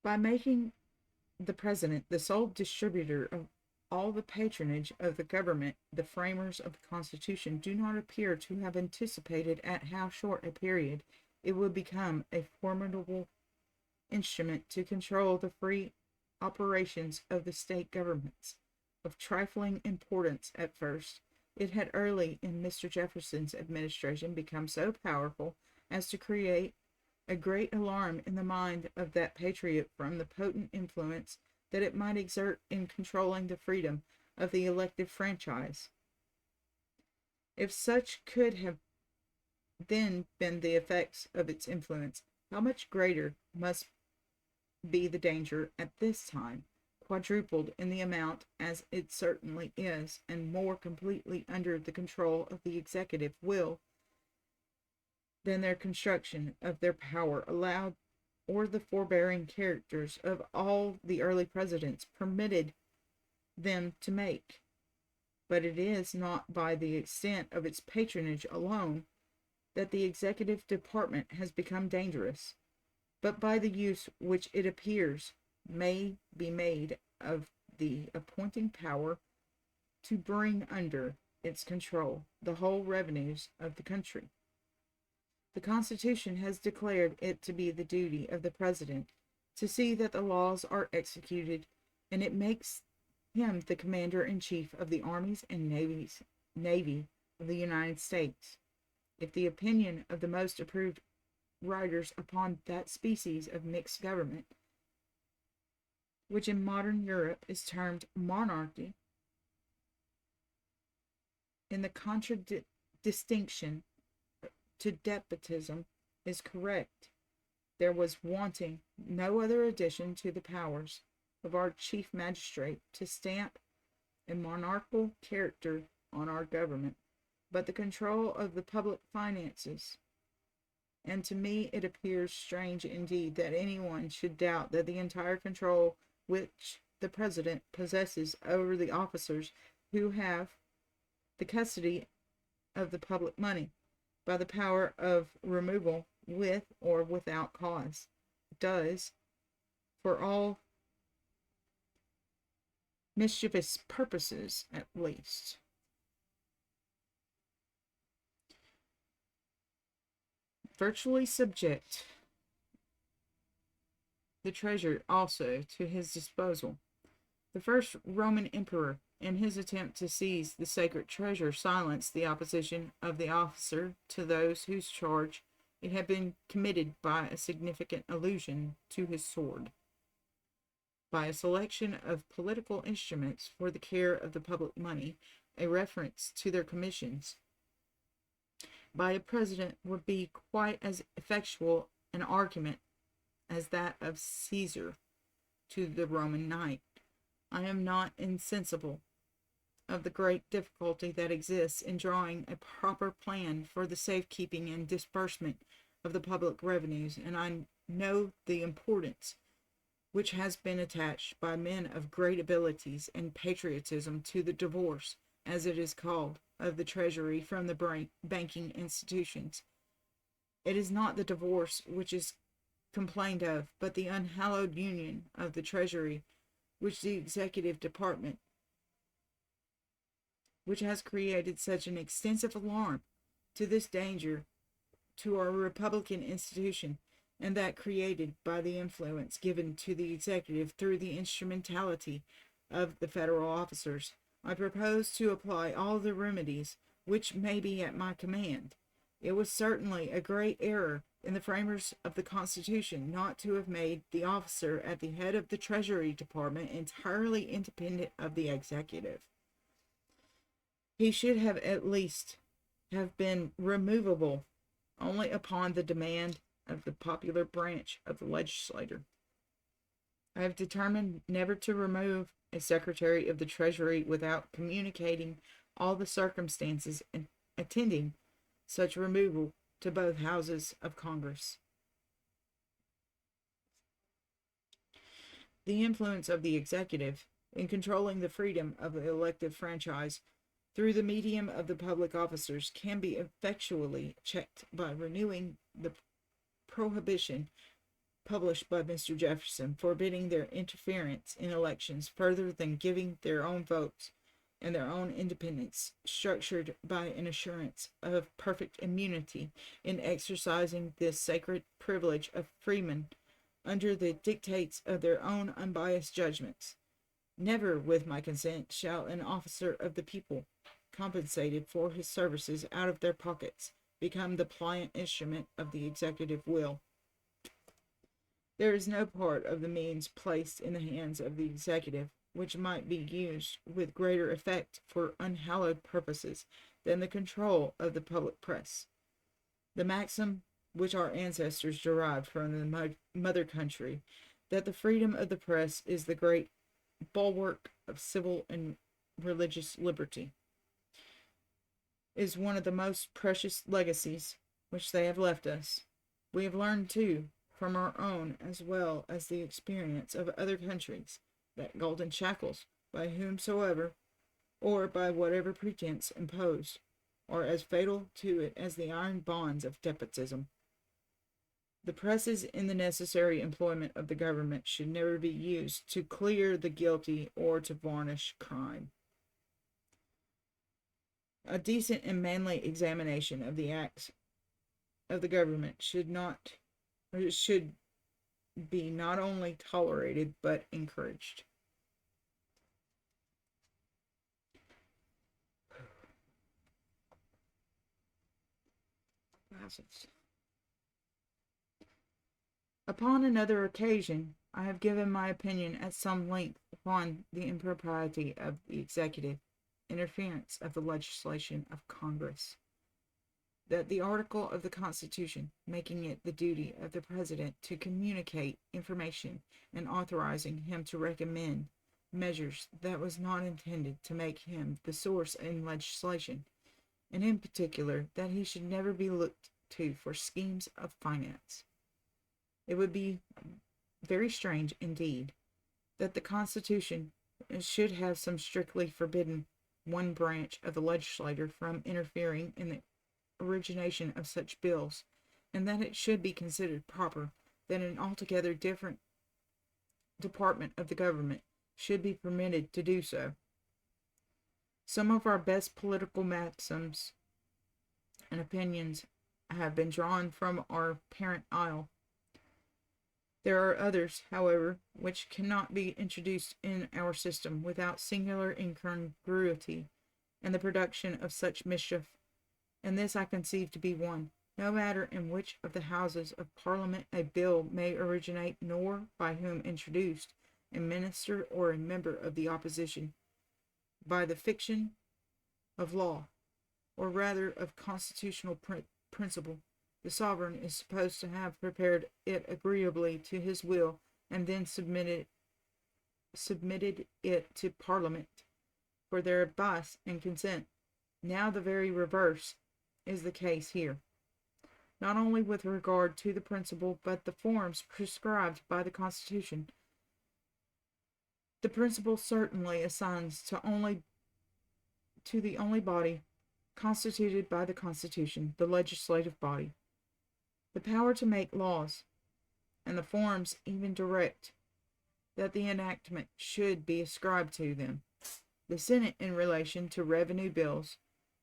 By making the president the sole distributor of all the patronage of the government, the framers of the Constitution do not appear to have anticipated at how short a period it would become a formidable instrument to control the free operations of the state governments. Of trifling importance at first, it had early in Mr. Jefferson's administration become so powerful as to create a great alarm in the mind of that patriot from the potent influence that it might exert in controlling the freedom of the elective franchise. If such could have then been the effects of its influence, how much greater must be the danger at this time, quadrupled in the amount as it certainly is, and more completely under the control of the executive will than their construction of their power allowed, or the forbearing characters of all the early presidents permitted them to make. But it is not by the extent of its patronage alone that the executive department has become dangerous, but by the use which it appears may be made of the appointing power to bring under its control the whole revenues of the country. The Constitution has declared it to be the duty of the President to see that the laws are executed, and it makes him the commander-in-chief of the armies and navy of the United States. If the opinion of the most approved writers upon that species of mixed government, which in modern Europe is termed monarchy, in the contradistinction to despotism, is correct, there was wanting no other addition to the powers of our chief magistrate to stamp a monarchical character on our government, but the control of the public finances. And to me it appears strange indeed that anyone should doubt that the entire control which the President possesses over the officers who have the custody of the public money by the power of removal with or without cause, does, for all mischievous purposes at least, virtually subject the treasure also to his disposal. The first Roman emperor, in his attempt to seize the sacred treasure, silenced the opposition of the officer to those whose charge it had been committed by a significant allusion to his sword, by a selection of political instruments for the care of the public money, a reference to their commissions, by a president would be quite as effectual an argument as that of Caesar to the Roman knight. I am not insensible of the great difficulty that exists in drawing a proper plan for the safekeeping and disbursement of the public revenues, and I know the importance which has been attached by men of great abilities and patriotism to the divorce, as it is called, of the treasury from the banking institutions. It is not the divorce which is complained of, but the unhallowed union of the treasury, which the executive department, which has created such an extensive alarm to this danger to our republican institution, and that created by the influence given to the executive through the instrumentality of the federal officers. I propose to apply all the remedies which may be at my command. It was certainly a great error in the framers of the Constitution not to have made the officer at the head of the Treasury Department entirely independent of the executive. He should have at least have been removable only upon the demand of the popular branch of the legislature. I have determined never to remove a Secretary of the Treasury without communicating all the circumstances attending such removal to both houses of Congress. The influence of the executive in controlling the freedom of the elective franchise through the medium of the public officers can be effectually checked by renewing the prohibition published by Mr. Jefferson forbidding their interference in elections further than giving their own votes and their own independence, structured by an assurance of perfect immunity in exercising this sacred privilege of freemen under the dictates of their own unbiased judgments. Never, with my consent, shall an officer of the people, compensated for his services out of their pockets, become the pliant instrument of the executive will. There is no part of the means placed in the hands of the executive which might be used with greater effect for unhallowed purposes than the control of the public press. The maxim which our ancestors derived from the mother country, that the freedom of the press is the great bulwark of civil and religious liberty, is one of the most precious legacies which they have left us. We have learned, too, from our own as well as the experience of other countries, that golden shackles, by whomsoever, or by whatever pretense imposed, are as fatal to it as the iron bonds of despotism. The presses in the necessary employment of the government should never be used to clear the guilty or to varnish crime. A decent and manly examination of the acts of the government should be not only tolerated but encouraged. Upon another occasion, I have given my opinion at some length upon the impropriety of the executive interference of the legislation of Congress. That the article of the Constitution making it the duty of the President to communicate information and authorizing him to recommend measures that was not intended to make him the source in legislation, and in particular that he should never be looked to for schemes of finance. It would be very strange indeed that the Constitution should have some strictly forbidden one branch of the legislature from interfering in the origination of such bills, and that it should be considered proper that an altogether different department of the government should be permitted to do so. Some of our best political maxims and opinions have been drawn from our parent isle. There are others, however, which cannot be introduced in our system without singular incongruity and the production of such mischief, and this I conceive to be one. No matter in which of the houses of Parliament a bill may originate, nor by whom introduced, a minister or a member of the opposition, by the fiction of law, or rather of constitutional principle, the sovereign is supposed to have prepared it agreeably to his will, and then submitted it to Parliament for their advice and consent. Now the very reverse is the case here, not only with regard to the principle, but the forms prescribed by the Constitution. The principle certainly assigns to the only body constituted by the Constitution, the legislative body, the power to make laws, and the forms even direct that the enactment should be ascribed to them. The Senate, in relation to revenue bills,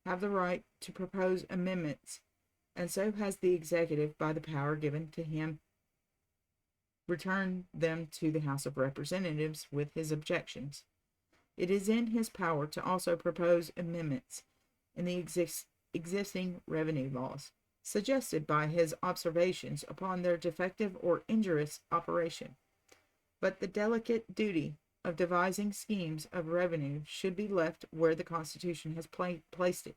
have the right to propose amendments, and so has the executive, by the power given to him, return them to the House of Representatives with his objections. It is in his power to also propose amendments in the existing revenue laws, suggested by his observations upon their defective or injurious operation. But the delicate duty of devising schemes of revenue should be left where the Constitution has placed it,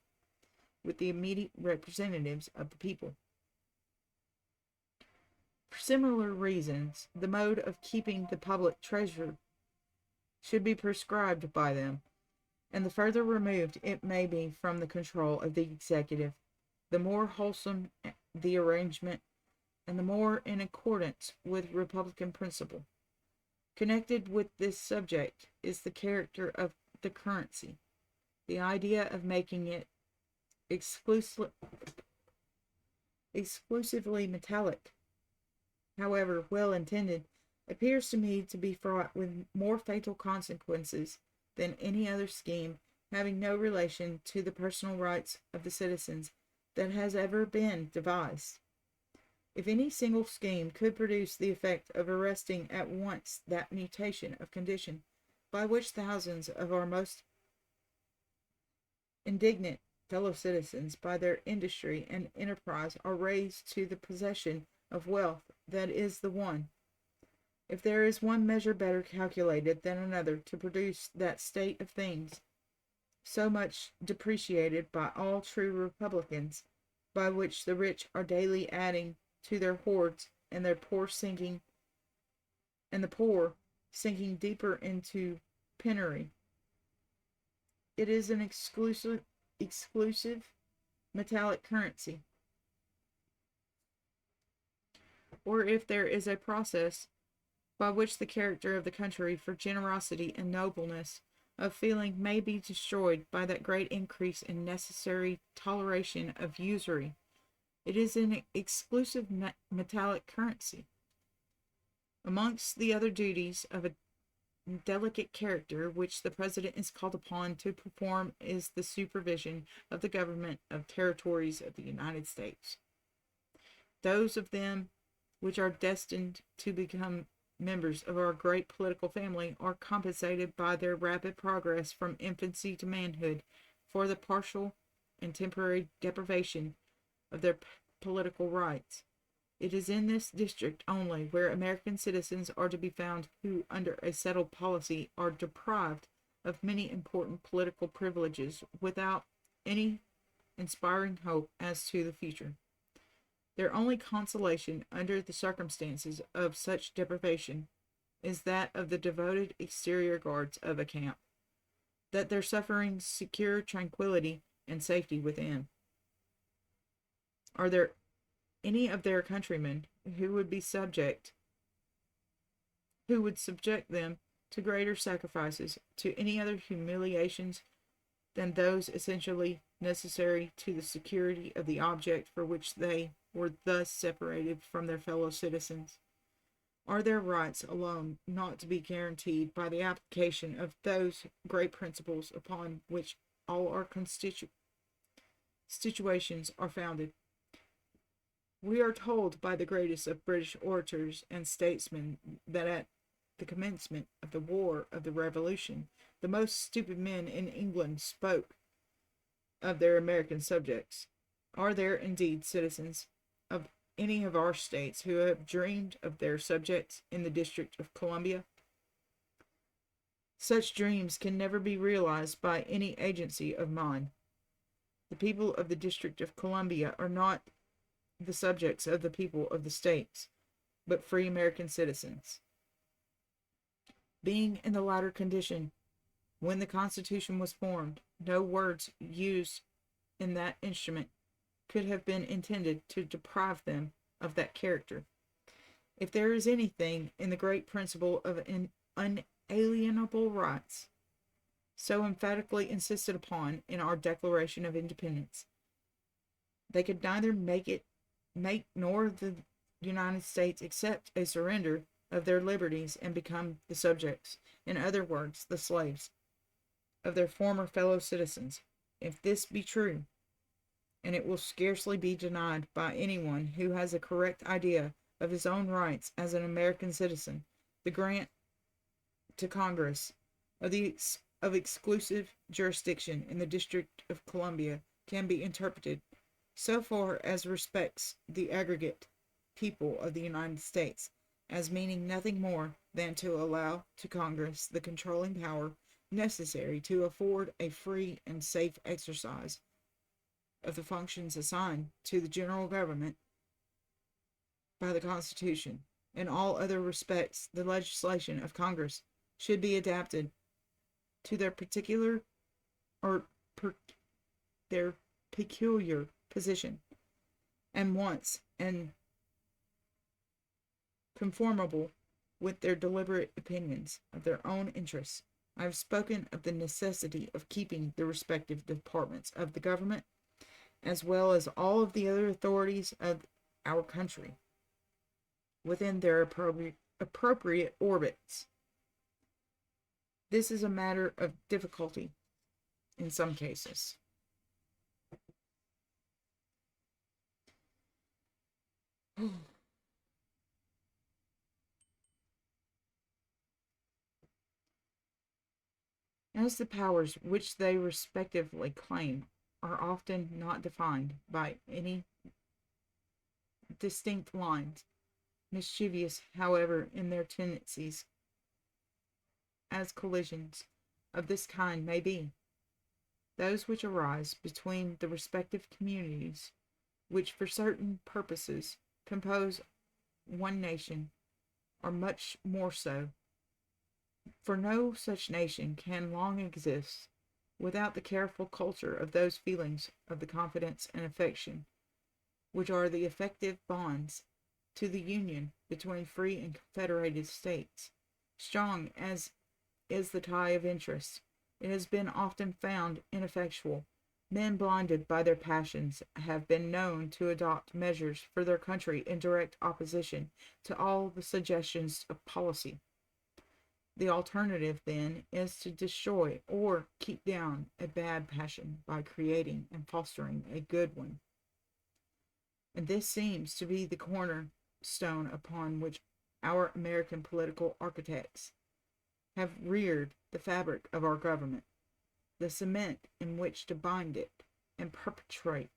with the immediate representatives of the people. For similar reasons, the mode of keeping the public treasure should be prescribed by them, and the further removed it may be from the control of the executive, the more wholesome the arrangement, and the more in accordance with republican principle. Connected with this subject is the character of the currency. The idea of making it exclusively metallic, however well intended, appears to me to be fraught with more fatal consequences than any other scheme having no relation to the personal rights of the citizens that has ever been devised. If any single scheme could produce the effect of arresting at once that mutation of condition by which thousands of our most indignant fellow citizens, by their industry and enterprise, are raised to the possession of wealth that is the one, if there is one measure better calculated than another to produce that state of things so much depreciated by all true republicans, by which the rich are daily adding to their hoards, and the poor sinking deeper into penury, it is an exclusive metallic currency. Or if there is a process by which the character of the country for generosity and nobleness of feeling may be destroyed by that great increase in necessary toleration of usury, it is an exclusive metallic currency. Amongst the other duties of a delicate character which the President is called upon to perform is the supervision of the government of territories of the United States. Those of them which are destined to become members of our great political family are compensated by their rapid progress from infancy to manhood for the partial and temporary deprivation of their political rights. It is in this district only where American citizens are to be found who, under a settled policy, are deprived of many important political privileges without any inspiring hope as to the future. Their only consolation under the circumstances of such deprivation is that of the devoted exterior guards of a camp, that their sufferings secure tranquillity and safety within. Are there any of their countrymen who would subject them to greater sacrifices, to any other humiliations, than those essentially necessary to the security of the object for which they were thus separated from their fellow citizens? Are their rights alone not to be guaranteed by the application of those great principles upon which all our constitutions are founded? We are told by the greatest of British orators and statesmen that at the commencement of the War of the Revolution, the most stupid men in England spoke of their American subjects. Are there indeed citizens of any of our states who have dreamed of their subjects in the District of Columbia? Such dreams can never be realized by any agency of mine. The people of the District of Columbia are not the subjects of the people of the states, but free American citizens. Being in the latter condition, when the Constitution was formed, no words used in that instrument could have been intended to deprive them of that character. If there is anything in the great principle of unalienable rights, so emphatically insisted upon in our Declaration of Independence, they could neither make nor the United States accept a surrender of their liberties and become the subjects, in other words, the slaves, of their former fellow citizens. If this be true, and it will scarcely be denied by anyone who has a correct idea of his own rights as an American citizen, the grant to Congress of exclusive jurisdiction in the District of Columbia can be interpreted, so far as respects the aggregate people of the United States, as meaning nothing more than to allow to Congress the controlling power necessary to afford a free and safe exercise of the functions assigned to the general government by the Constitution. In all other respects, the legislation of Congress should be adapted to their particular or their peculiar position and wants, and conformable with their deliberate opinions of their own interests. I have spoken of the necessity of keeping the respective departments of the government, as well as all of the other authorities of our country, within their appropriate orbits. This is a matter of difficulty in some cases. As the powers which they respectively claim are often not defined by any distinct lines, mischievous, however, in their tendencies, as collisions of this kind may be, those which arise between the respective communities, which for certain purposes compose one nation, are much more so. For no such nation can long exist without the careful culture of those feelings of the confidence and affection which are the effective bonds to the union between free and confederated states. Strong as is the tie of interest, it has been often found ineffectual. Men blinded by their passions have been known to adopt measures for their country in direct opposition to all the suggestions of policy. The alternative, then, is to destroy or keep down a bad passion by creating and fostering a good one. And this seems to be the cornerstone upon which our American political architects have reared the fabric of our government, the cement in which to bind it and perpetuate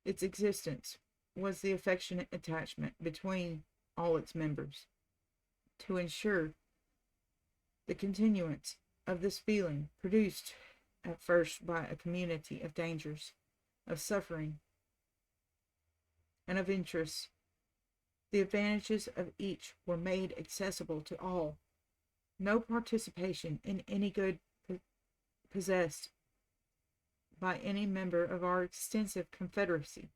its existence was the affectionate attachment between all its members. To ensure the continuance of this feeling, produced at first by a community of dangers, of suffering, and of interests, the advantages of each were made accessible to all. No participation in any good possessed by any member of our extensive confederacy,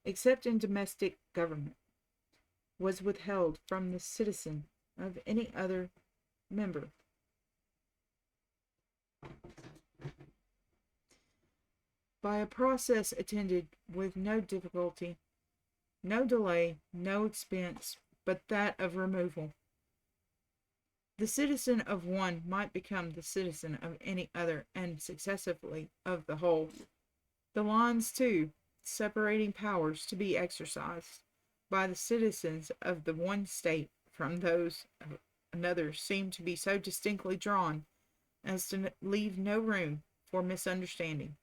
except in domestic government, was withheld from the citizen of any other member. By a process attended with no difficulty, no delay, no expense, but that of removal. The citizen of one might become the citizen of any other, and successively of the whole. The lines, too, separating powers to be exercised by the citizens of the one state from those of another seem to be so distinctly drawn as to leave no room for misunderstanding.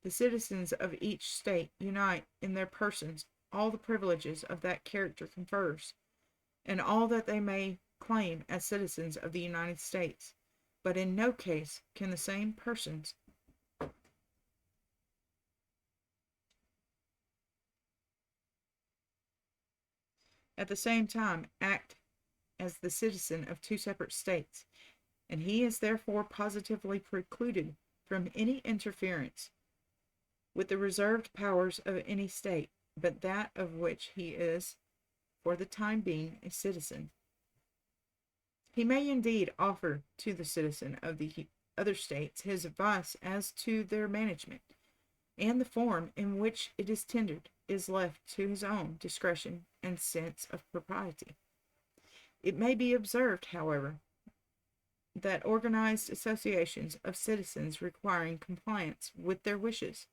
The citizens of each state unite in their persons all the privileges of that character confers, and all that they may claim as citizens of the United States, but in no case can the same persons at the same time act as the citizen of two separate states, and he is therefore positively precluded from any interference with the reserved powers of any state but that of which he is, for the time being, a citizen. He may indeed offer to the citizen of the other states his advice as to their management, and the form in which it is tendered is left to his own discretion and sense of propriety. It may be observed, however, that organized associations of citizens requiring compliance with their wishes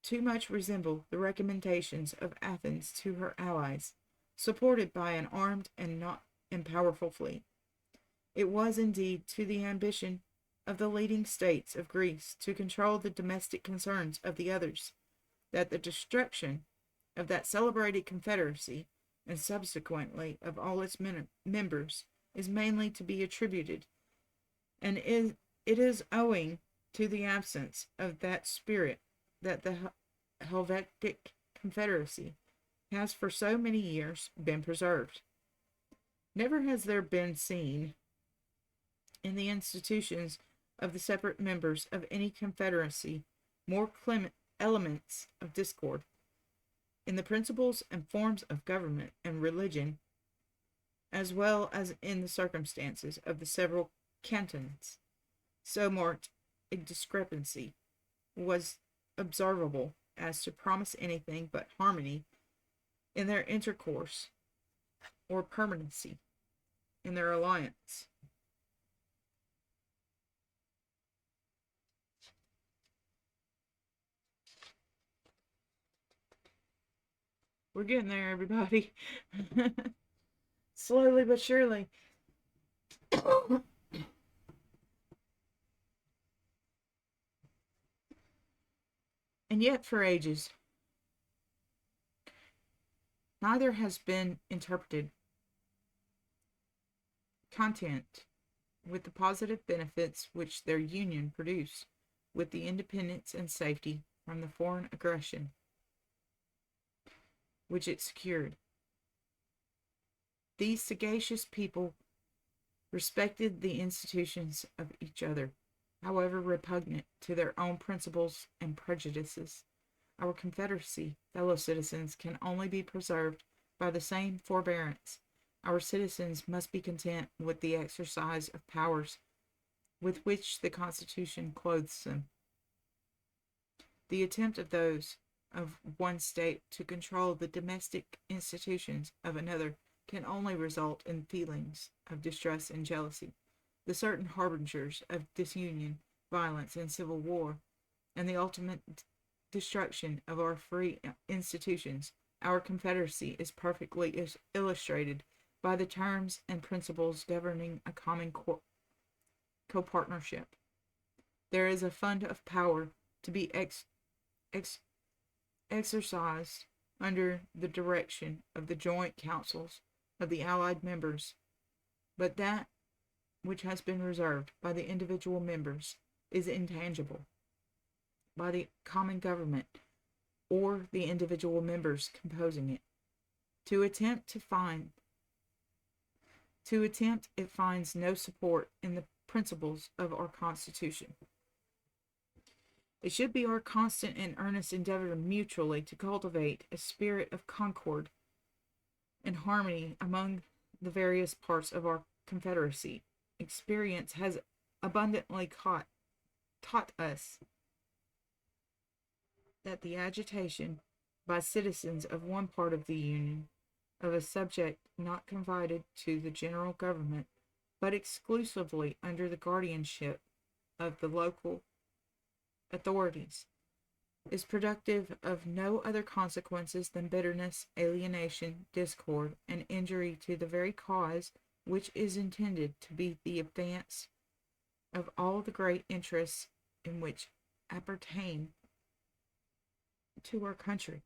too much resemble the recommendations of Athens to her allies, supported by an armed and not powerful fleet. It was indeed to the ambition of the leading states of Greece to control the domestic concerns of the others that the destruction of that celebrated confederacy, and subsequently of all its members, is mainly to be attributed, and it is owing to the absence of that spirit that the Helvetic Confederacy has for so many years been preserved. Never has there been seen in the institutions of the separate members of any confederacy more clement elements of discord in the principles and forms of government and religion, as well as in the circumstances of the several cantons. So marked a discrepancy was observable as to promise anything but harmony in their intercourse, or permanency in their alliance. We're getting there, everybody. Slowly but surely. And yet, for ages, neither has been interpreted content with the positive benefits which their union produced, with the independence and safety from the foreign aggression which it secured. These sagacious people respected the institutions of each other, however repugnant to their own principles and prejudices. Our Confederacy, fellow citizens, can only be preserved by the same forbearance. Our citizens must be content with the exercise of powers with which the Constitution clothes them. The attempt of those of one state to control the domestic institutions of another can only result in feelings of distress and jealousy, the certain harbingers of disunion, violence, and civil war, and the ultimate destruction of our free institutions. Our Confederacy is perfectly illustrated by the terms and principles governing a common co-partnership. There is a fund of power to be exercised under the direction of the joint councils of the allied members, but that which has been reserved by the individual members is intangible by the common government or the individual members composing it. To attempt it finds no support in the principles of our Constitution. It should be our constant and earnest endeavor mutually to cultivate a spirit of concord and harmony among the various parts of our Confederacy. Experience has abundantly taught us that the agitation by citizens of one part of the Union of a subject not confided to the general government, but exclusively under the guardianship of the local authorities, is productive of no other consequences than bitterness, alienation, discord, and injury to the very cause which is intended to be the advance of all the great interests in which appertain to our country,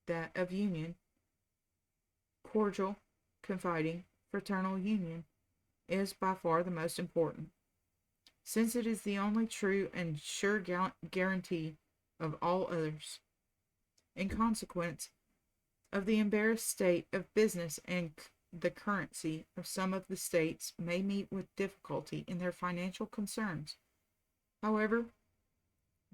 that of union, cordial, confiding, fraternal union, is by far the most important, since it is the only true and sure guarantee of all others. In consequence of the embarrassed state of business and the currency of some of the states may meet with difficulty in their financial concerns. However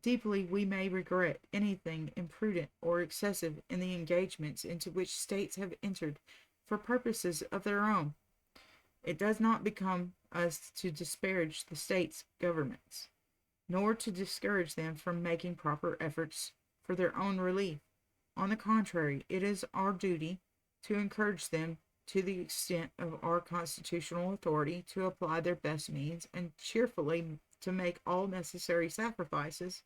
deeply we may regret anything imprudent or excessive in the engagements into which states have entered for purposes of their own, it does not become us to disparage the states' governments, nor to discourage them from making proper efforts for their own relief. On the contrary, it is our duty to encourage them to the extent of our constitutional authority to apply their best means and cheerfully to make all necessary sacrifices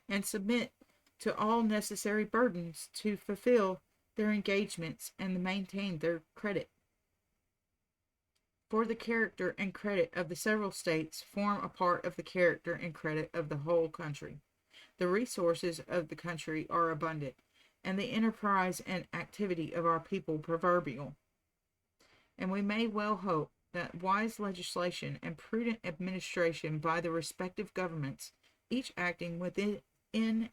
and submit to all necessary burdens to fulfill their engagements and maintain their credit. For the character and credit of the several states form a part of the character and credit of the whole country. The resources of the country are abundant, and the enterprise and activity of our people proverbial. And we may well hope that wise legislation and prudent administration by the respective governments, each acting within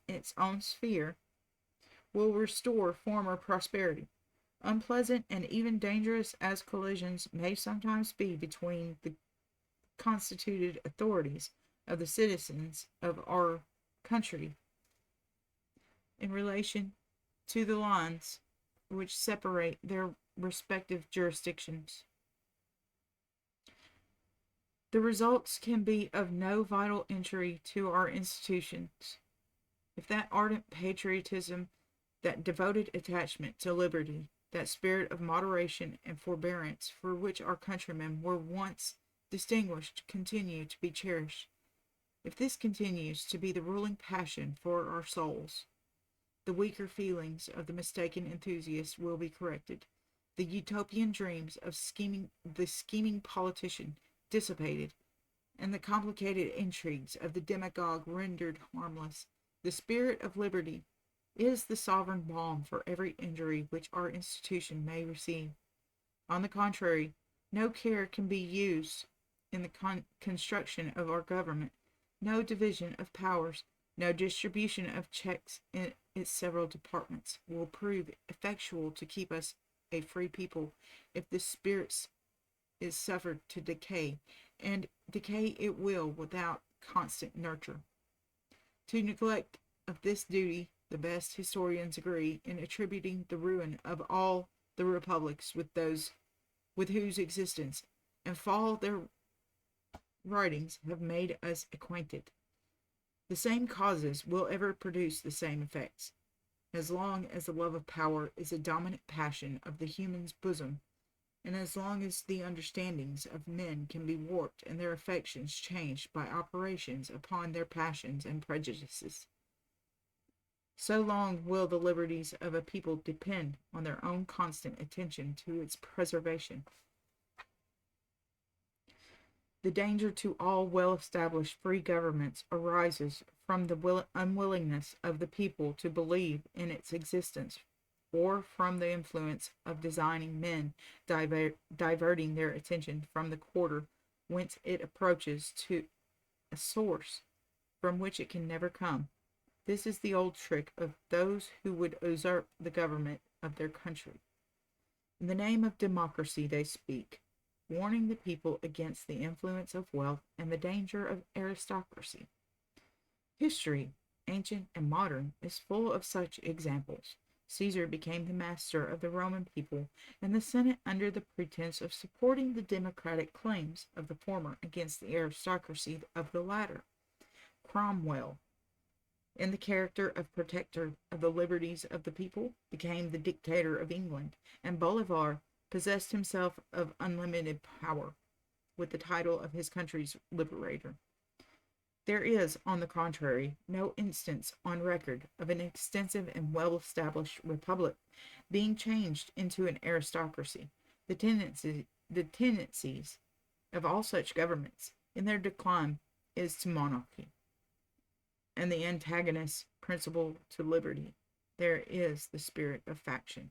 its own sphere, will restore former prosperity. Unpleasant and even dangerous as collisions may sometimes be between the constituted authorities of the citizens of our country in relation to the lines which separate their respective jurisdictions, the results can be of no vital injury to our institutions if that ardent patriotism, that devoted attachment to liberty, that spirit of moderation and forbearance for which our countrymen were once distinguished continue to be cherished. If this continues to be the ruling passion for our souls, the weaker feelings of the mistaken enthusiast will be corrected, the utopian dreams of the scheming politician dissipated, and the complicated intrigues of the demagogue rendered harmless. The spirit of liberty is the sovereign balm for every injury which our institution may receive. On the contrary, no care can be used in the construction of our government, no division of powers, no distribution of checks in its several departments will prove effectual to keep us a free people if the spirit is suffered to decay, and decay it will without constant nurture. To neglect of this duty, the best historians agree in attributing the ruin of all the republics with those with whose existence and fall their writings have made us acquainted. The same causes will ever produce the same effects. As long as the love of power is a dominant passion of the human's bosom, and as long as the understandings of men can be warped and their affections changed by operations upon their passions and prejudices, so long will the liberties of a people depend on their own constant attention to its preservation. The danger to all well-established free governments arises from the unwillingness of the people to believe in its existence, or from the influence of designing men diverting their attention from the quarter whence it approaches to a source from which it can never come. This is the old trick of those who would usurp the government of their country. In the name of democracy they speak, warning the people against the influence of wealth and the danger of aristocracy. History, ancient and modern, is full of such examples. Caesar became the master of the Roman people, and the Senate, under the pretense of supporting the democratic claims of the former against the aristocracy of the latter. Cromwell, in the character of protector of the liberties of the people, became the dictator of England, and Bolivar possessed himself of unlimited power, with the title of his country's liberator. There is, on the contrary, no instance on record of an extensive and well-established republic being changed into an aristocracy. The tendencies of all such governments in their decline is to monarchy, and the antagonist principle to liberty. There is the spirit of faction,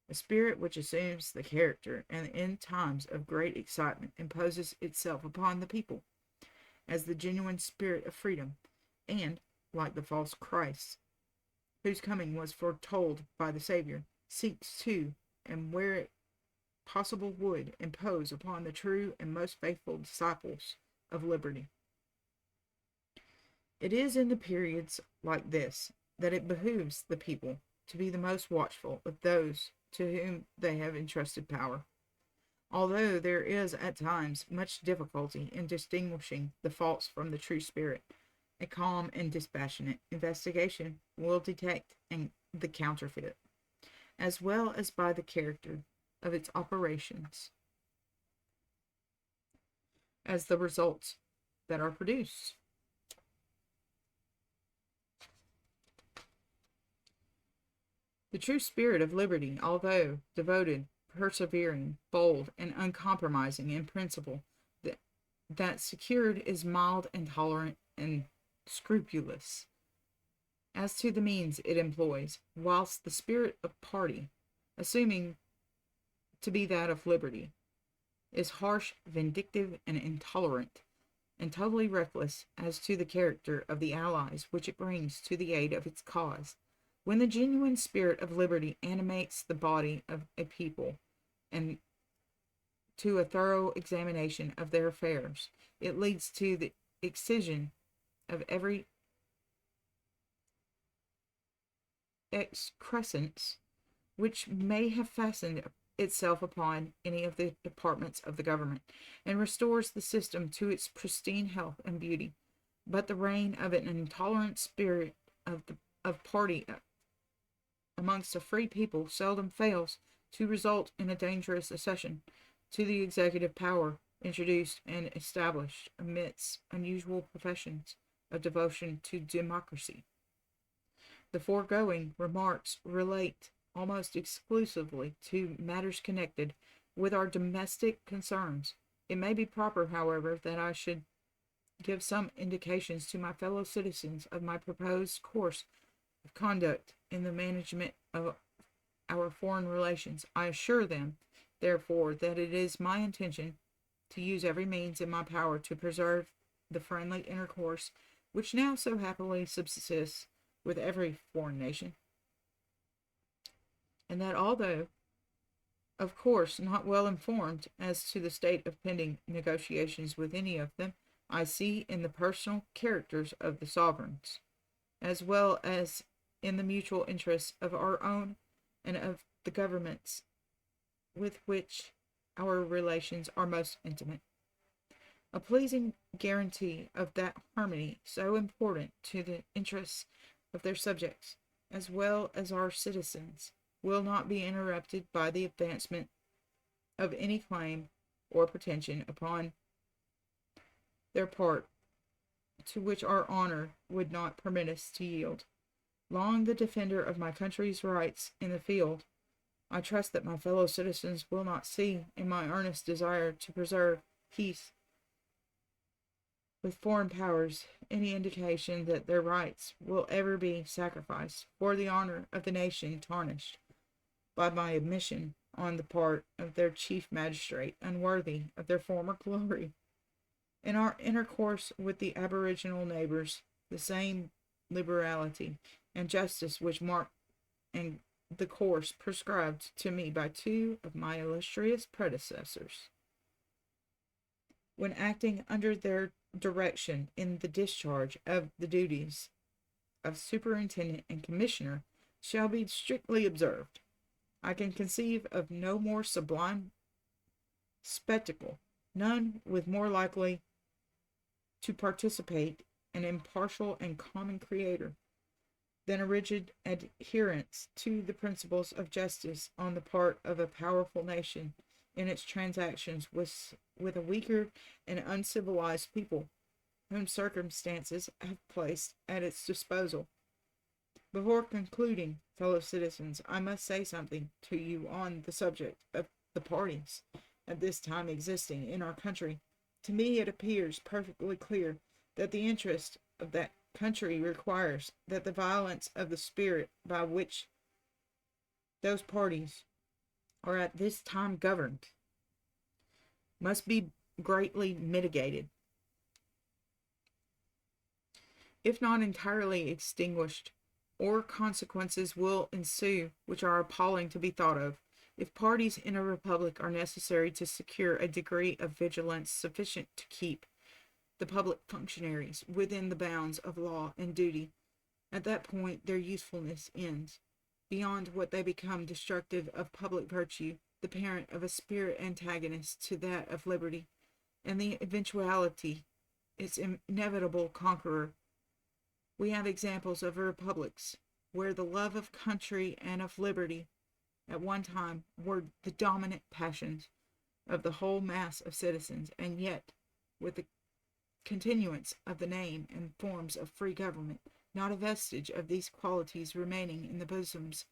a spirit which assumes the character and in times of great excitement imposes itself upon the people as the genuine spirit of freedom, and, like the false Christ, whose coming was foretold by the Savior, seeks to, and where it possible would, impose upon the true and most faithful disciples of liberty. It is in the periods like this that it behooves the people to be the most watchful of those to whom they have entrusted power. Although there is at times much difficulty in distinguishing the false from the true spirit, a calm and dispassionate investigation will detect the counterfeit, as well as by the character of its operations, as the results that are produced. The true spirit of liberty, although devoted, persevering, bold, and uncompromising in principle, that secured is mild and tolerant and scrupulous as to the means it employs, whilst the spirit of party, assuming to be that of liberty, is harsh, vindictive, and intolerant, and totally reckless as to the character of the allies which it brings to the aid of its cause. When the genuine spirit of liberty animates the body of a people, and to a thorough examination of their affairs, it leads to the excision of every excrescence which may have fastened itself upon any of the departments of the government, and restores the system to its pristine health and beauty. But the reign of an intolerant spirit of party amongst a free people seldom fails to result in a dangerous accession to the executive power introduced and established amidst unusual professions of devotion to democracy. The foregoing remarks relate almost exclusively to matters connected with our domestic concerns. It may be proper, however, that I should give some indications to my fellow citizens of my proposed course of conduct in the management of our foreign relations. I assure them, therefore, that it is my intention to use every means in my power to preserve the friendly intercourse which now so happily subsists with every foreign nation, and that although, of course, not well informed as to the state of pending negotiations with any of them, I see in the personal characters of the sovereigns, as well as in the mutual interests of our own and of the governments with which our relations are most intimate, a pleasing guarantee of that harmony so important to the interests of their subjects, as well as our citizens, will not be interrupted by the advancement of any claim or pretension upon their part to which our honor would not permit us to yield. Long the defender of my country's rights in the field, I trust that my fellow citizens will not see in my earnest desire to preserve peace with foreign powers any indication that their rights will ever be sacrificed, or the honor of the nation tarnished, by my admission on the part of their chief magistrate unworthy of their former glory. In our intercourse with the aboriginal neighbors, the same liberality and justice which mark and the course prescribed to me by two of my illustrious predecessors, when acting under their direction in the discharge of the duties of superintendent and commissioner, shall be strictly observed. I can conceive of no more sublime spectacle, none with more likely to participate an impartial and common Creator, than a rigid adherence to the principles of justice on the part of a powerful nation in its transactions with a weaker and uncivilized people whom circumstances have placed at its disposal. Before concluding, fellow citizens, I must say something to you on the subject of the parties at this time existing in our country. To me it appears perfectly clear that the interest of that country requires that the violence of the spirit by which those parties are at this time governed must be greatly mitigated, if not entirely extinguished, or consequences will ensue which are appalling to be thought of. If parties in a republic are necessary to secure a degree of vigilance sufficient to keep the public functionaries within the bounds of law and duty, at that point their usefulness ends. Beyond what they become destructive of public virtue, the parent of a spirit antagonist to that of liberty, and the eventuality its inevitable conqueror. We have examples of republics where the love of country and of liberty at one time were the dominant passions of the whole mass of citizens, and yet, with the continuance of the name and forms of free government, not a vestige of these qualities remaining in the bosoms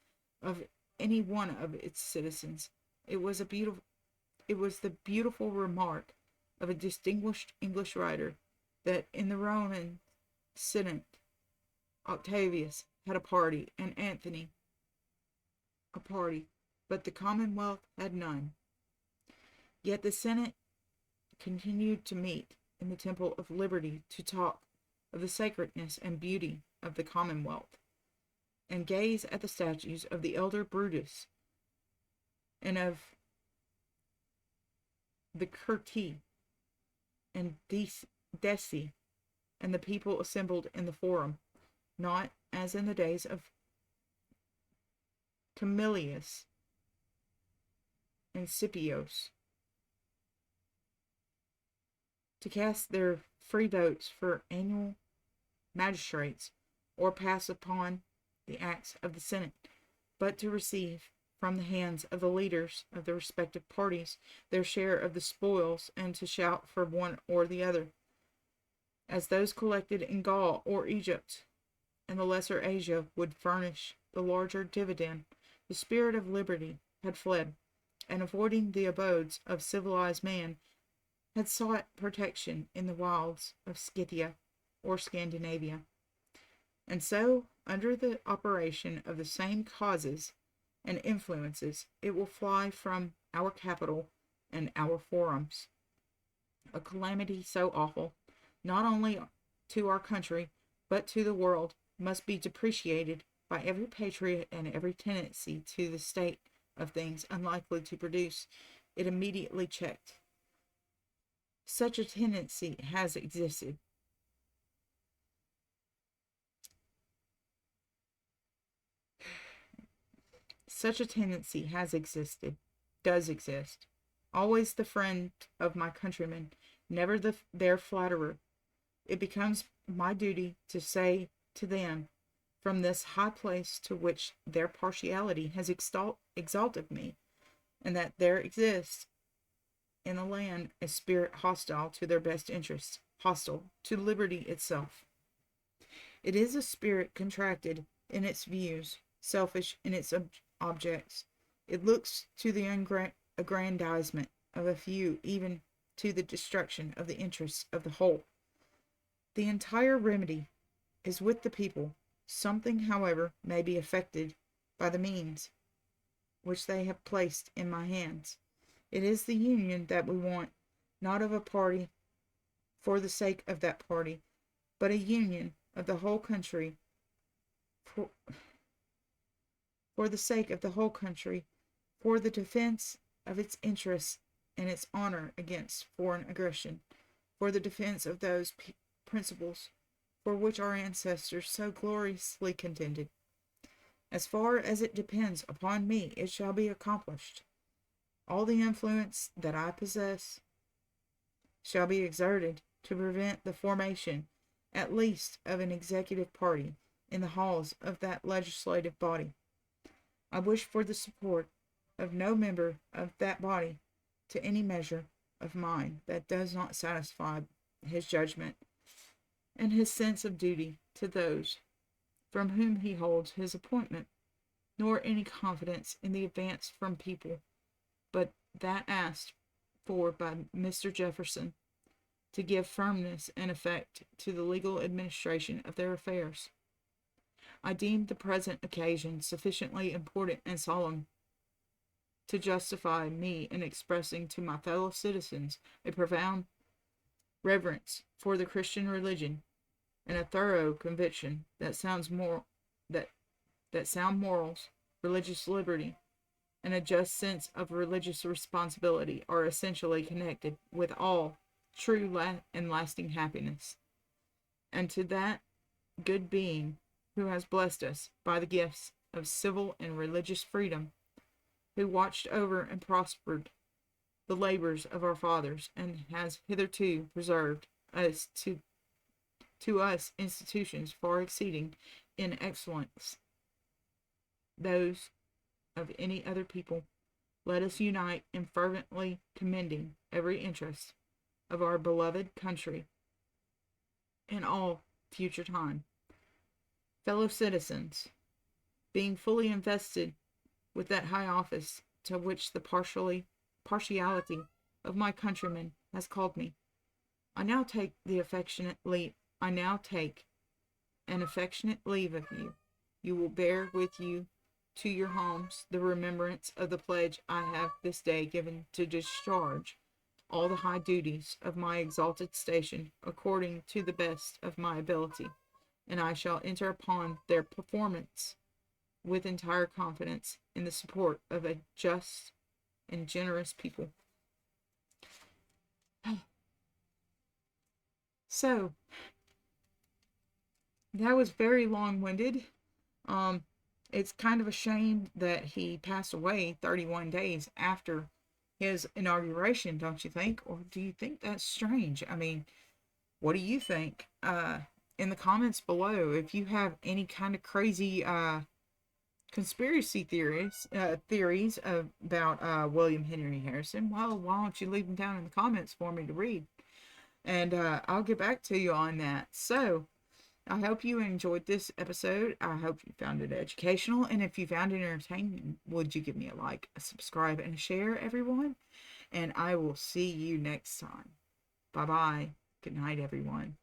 of any one of its citizens. It was the beautiful remark of a distinguished English writer that in the Roman Senate Octavius had a party, and Antony a party, but the Commonwealth had none. Yet the Senate continued to meet in the Temple of Liberty to talk of the sacredness and beauty of the Commonwealth, and gaze at the statues of the elder Brutus and of the Curti and Deci, and the people assembled in the Forum, not as in the days of Camillus and Scipios, to cast their free votes for annual magistrates, or pass upon the acts of the Senate, but to receive from the hands of the leaders of the respective parties their share of the spoils, and to shout for one or the other, as those collected in Gaul or Egypt and the Lesser Asia would furnish the larger dividend. The spirit of liberty had fled, and avoiding the abodes of civilized man, had sought protection in the wilds of Scythia or Scandinavia. And so, under the operation of the same causes and influences, it will fly from our capital and our forums. A calamity so awful, not only to our country, but to the world, must be deprecated by every patriot, and every tendency to the state of things unlikely to produce it immediately checked. Such a tendency has existed. Such a tendency has existed, does exist. Always the friend of my countrymen, never their flatterer. It becomes my duty to say to them, from this high place to which their partiality has exalted me, and that there exists in the land a spirit hostile to their best interests, hostile to liberty itself. It is a spirit contracted in its views, selfish in its objects. It looks to the aggrandizement of a few, even to the destruction of the interests of the whole. The entire remedy is with the people. Something, however, may be effected by the means which they have placed in my hands. It is the union that we want, not of a party for the sake of that party, but a union of the whole country for the sake of the whole country, for the defense of its interests and its honor against foreign aggression, for the defense of those principles for which our ancestors so gloriously contended. As far as it depends upon me, it shall be accomplished. All the influence that I possess shall be exerted to prevent the formation, at least, of an executive party in the halls of that legislative body. I wish for the support of no member of that body to any measure of mine that does not satisfy his judgment and his sense of duty to those from whom he holds his appointment, nor any confidence in the advance from people, but that asked for by Mr. Jefferson to give firmness and effect to the legal administration of their affairs. I deem the present occasion sufficiently important and solemn to justify me in expressing to my fellow citizens a profound reverence for the Christian religion and a thorough conviction that sound morals, religious liberty, and a just sense of religious responsibility are essentially connected with all true and lasting happiness. And to that good being who has blessed us by the gifts of civil and religious freedom, who watched over and prospered the labors of our fathers, and has hitherto preserved us to us institutions far exceeding in excellence those of any other people, let us unite in fervently commending every interest of our beloved country in all future time. Fellow citizens, being fully invested with that high office to which the partiality of my countrymen has called me, I now take an affectionate leave of you. You will bear with you to your homes the remembrance of the pledge I have this day given to discharge all the high duties of my exalted station according to the best of my ability, and I shall enter upon their performance with entire confidence in the support of a just and generous people. So, that was very long-winded. It's kind of a shame that he passed away 31 days after his inauguration, don't you think? Or do you think that's strange? I mean, what do you think? In the comments below, if you have any kind of crazy conspiracy theories about William Henry Harrison, well, why don't you leave them down in the comments for me to read? And I'll get back to you on that. So, I hope you enjoyed this episode. I hope you found it educational. And if you found it entertaining, would you give me a like, a subscribe, and a share, everyone? And I will see you next time. Bye-bye. Good night, everyone.